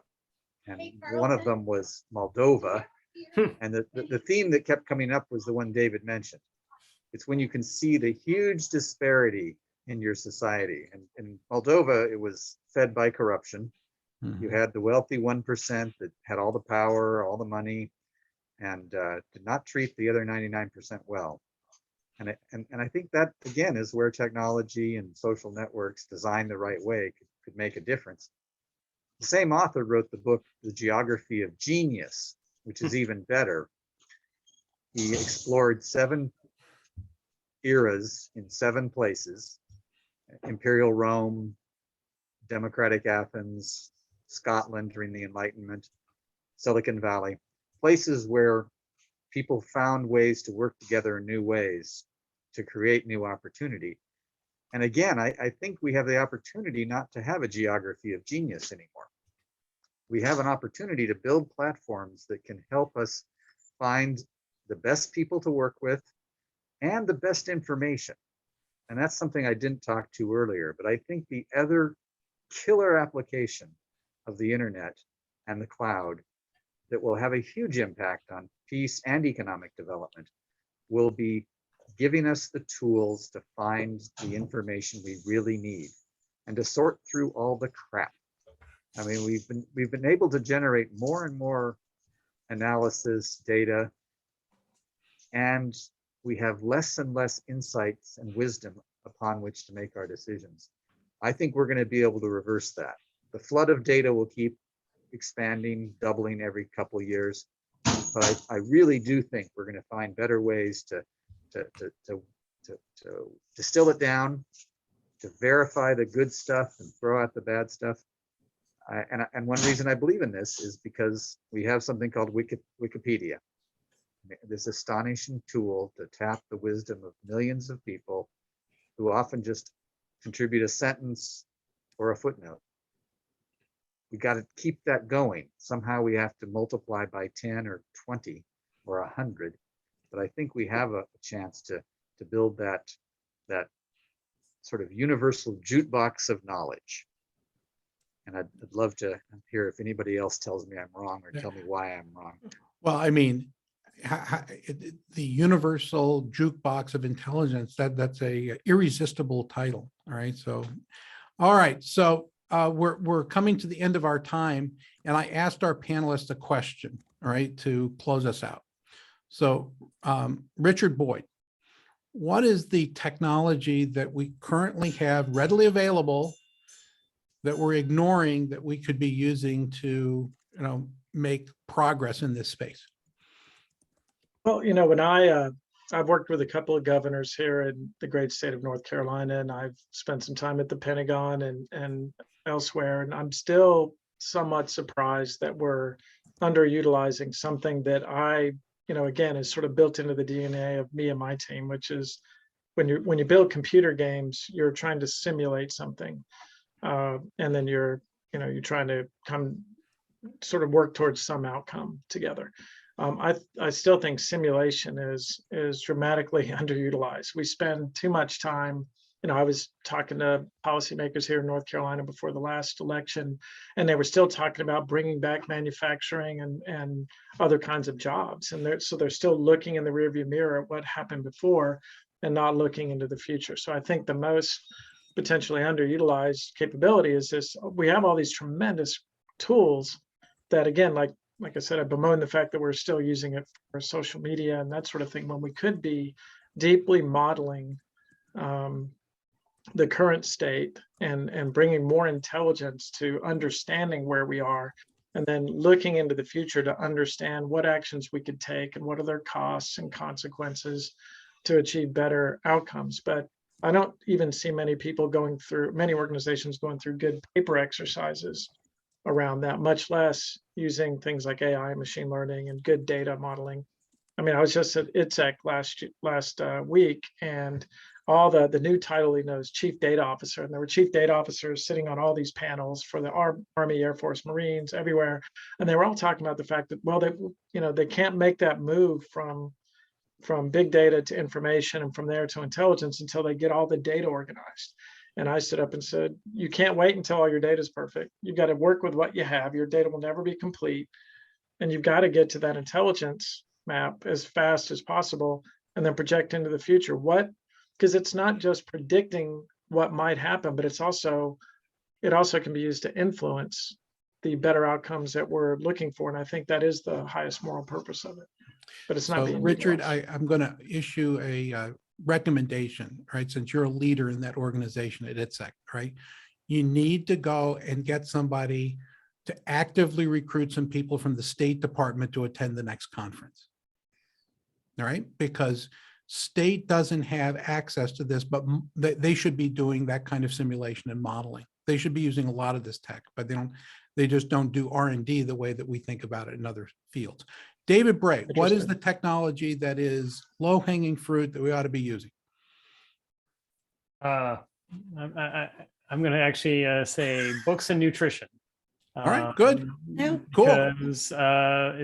And one of them was Moldova. And the theme that kept coming up was the one David mentioned. It's when you can see the huge disparity in your society. And in Moldova, it was fed by corruption. You had the wealthy 1% that had all the power, all the money, and did not treat the other 99% well. And I think that, again, is where technology and social networks designed the right way could make a difference. The same author wrote the book, The Geography of Genius, which is even better. He explored 7 eras in 7 places: Imperial Rome, Democratic Athens, Scotland during the Enlightenment, Silicon Valley, places where people found ways to work together in new ways to create new opportunity. And again, I think we have the opportunity not to have a geography of genius anymore. We have an opportunity to build platforms that can help us find the best people to work with and the best information. And that's something I didn't talk to earlier, but I think the other killer application of the internet and the cloud that will have a huge impact on peace and economic development will be giving us the tools to find the information we really need and to sort through all the crap. I mean, we've been able to generate more and more analysis data, and we have less and less insights and wisdom upon which to make our decisions. I think we're going to be able to reverse that. The flood of data will keep expanding, doubling every couple of years, but I really do think we're going to find better ways to distill it down, to verify the good stuff and throw out the bad stuff. And one reason I believe in this is because we have something called Wikipedia, this astonishing tool to tap the wisdom of millions of people who often just contribute a sentence or a footnote. We got to keep that going. Somehow we have to multiply by 10 or 20 or 100. But I think we have a chance to build that sort of universal jukebox of knowledge. And I'd love to hear if anybody else tells me I'm wrong or tell me why I'm wrong. Well, I mean, the universal jukebox of intelligence, that's a irresistible title. All right. So, all right. So we're coming to the end of our time, and I asked our panelists a question, all right, to close us out. So Richard Boyd, what is the technology that we currently have readily available that we're ignoring that we could be using to, make progress in this space? Well, when I've worked with a couple of governors here in the great state of North Carolina, and I've spent some time at the Pentagon and elsewhere, and I'm still somewhat surprised that we're underutilizing something that again, is sort of built into the DNA of me and my team, which is when you build computer games, you're trying to simulate something, and then you're trying to sort of work towards some outcome together. I still think simulation is dramatically underutilized. We spend too much time. I was talking to policymakers here in North Carolina before the last election, and they were still talking about bringing back manufacturing and other kinds of jobs. And they're still looking in the rearview mirror at what happened before and not looking into the future. So I think the most potentially underutilized capability is this. We have all these tremendous tools that, again, like I said, I bemoan the fact that we're still using it for social media and that sort of thing, when we could be deeply modeling the current state and bringing more intelligence to understanding where we are, and then looking into the future to understand what actions we could take and what are their costs and consequences to achieve better outcomes. But I don't even see many organizations going through good paper exercises around that, much less using things like AI, machine learning, and good data modeling. I mean, I was just at ITSEC last week, and all the new title, Chief Data Officer, and there were Chief Data Officers sitting on all these panels for the Army, Air Force, Marines, everywhere, and they were all talking about the fact that, well, they can't make that move from big data to information and from there to intelligence until they get all the data organized. And I stood up and said, you can't wait until all your data is perfect. You've got to work with what you have. Your data will never be complete. And you've got to get to that intelligence map as fast as possible and then project into the future. Because it's not just predicting what might happen, but it also can be used to influence the better outcomes that we're looking for. And I think that is the highest moral purpose of it. But it's not So being Richard, utilized. I'm going to issue a recommendation, right? Since you're a leader in that organization at ITSEC, right? You need to go and get somebody to actively recruit some people from the State Department to attend the next conference. All right, because state doesn't have access to this, but they should be doing that kind of simulation and modeling. They should be using a lot of this tech, but they just don't do R&D the way that we think about it in other fields. David Bray, what is the technology that is low-hanging fruit that we ought to be using? I'm going to actually say books and nutrition. All right, good. Yeah. Cool. Because I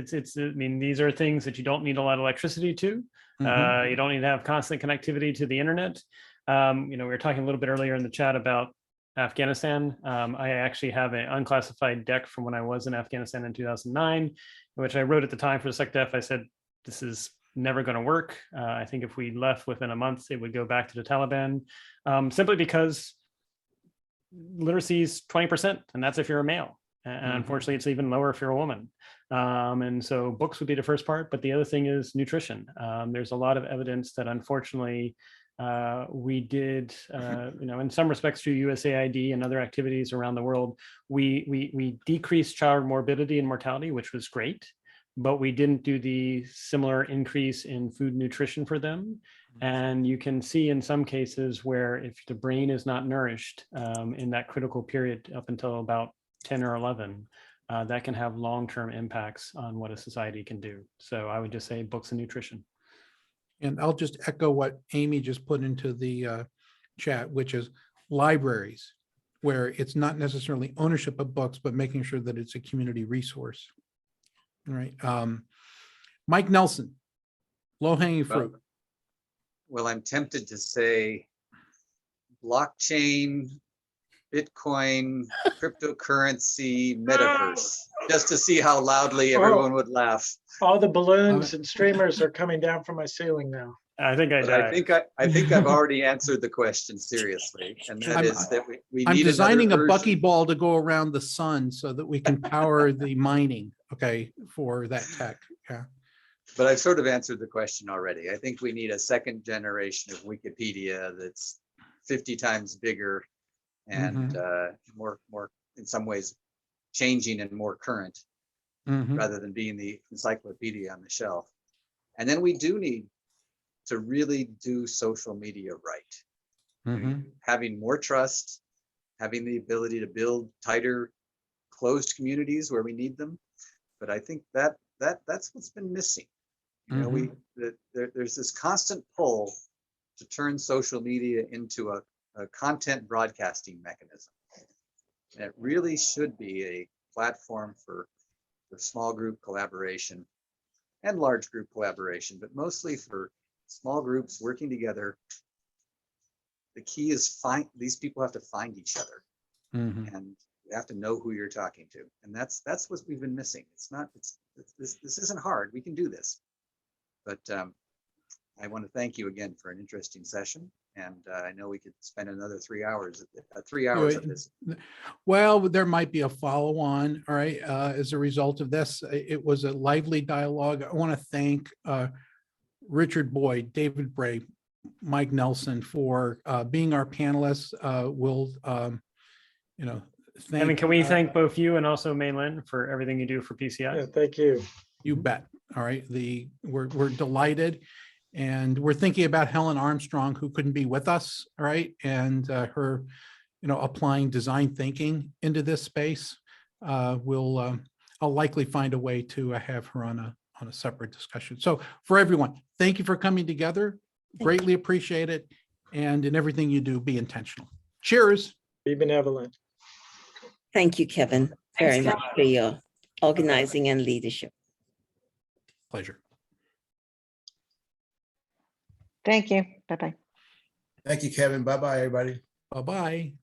mean, these are things that you don't need a lot of electricity to. Mhm. You don't need to have constant connectivity to the internet. We were talking a little bit earlier in the chat about Afghanistan. I actually have an unclassified deck from when I was in Afghanistan in 2009, which I wrote at the time for the SecDef. I said, this is never going to work. I think if we left within a month, it would go back to the Taliban, simply because literacy is 20%, and that's if you're a male. And unfortunately, it's even lower if you're a woman. And so books would be the first part, but the other thing is nutrition. There's a lot of evidence that unfortunately we did, in some respects through USAID and other activities around the world, we decreased child morbidity and mortality, which was great, but we didn't do the similar increase in food nutrition for them. And you can see in some cases where if the brain is not nourished in that critical period up until about 10 or 11, that can have long-term impacts on what a society can do. So I would just say books and nutrition. And I'll just echo what Amy just put into the chat, which is libraries, where it's not necessarily ownership of books, but making sure that it's a community resource. All right. Mike Nelson, low-hanging fruit. Well, I'm tempted to say blockchain, Bitcoin, cryptocurrency, metaverse, just to see how loudly everyone would laugh. All the balloons and streamers are coming down from my ceiling now. I think I But died. I think I've already answered the question seriously, and that is that we I'm need designing a another version. buckyball to go around the sun so that we can power the mining, okay, for that tech. Yeah. But I've sort of answered the question already. I think we need a second generation of Wikipedia that's 50 times bigger and more in some ways changing and more current, rather than being the encyclopedia on the shelf. And then we do need to really do social media right. Having more trust, having the ability to build tighter, closed communities where we need them. But I think that's what's been missing. There's this constant pull to turn social media into a content broadcasting mechanism. And it really should be a platform for small group collaboration and large group collaboration, but mostly for small groups working together. The key is these people have to find each other, and you have to know who you're talking to. And that's what we've been missing. This isn't hard. We can do this. But I want to thank you again for an interesting session. And I know we could spend another 3 hours of this. Well, there might be a follow-on, all right, as a result of this. It was a lively dialogue. I want to thank Richard Boyd, David Bray, Mike Nelson for being our panelists. We'll, thank. I mean, can we thank both you and also Mainland for everything you do for PCI? Yeah, thank you. You bet. All right. We're delighted. And we're thinking about Helen Armstrong, who couldn't be with us, all right, and her, applying design thinking into this space. I'll likely find a way to have her on a separate discussion. So for everyone, thank you for coming together. Greatly appreciate it. And in everything you do, be intentional. Cheers. Be benevolent. Thank you, Kevin, very much for your organizing and leadership. Pleasure. Thank you. Bye-bye. Thank you, Kevin. Bye-bye, everybody. Bye-bye.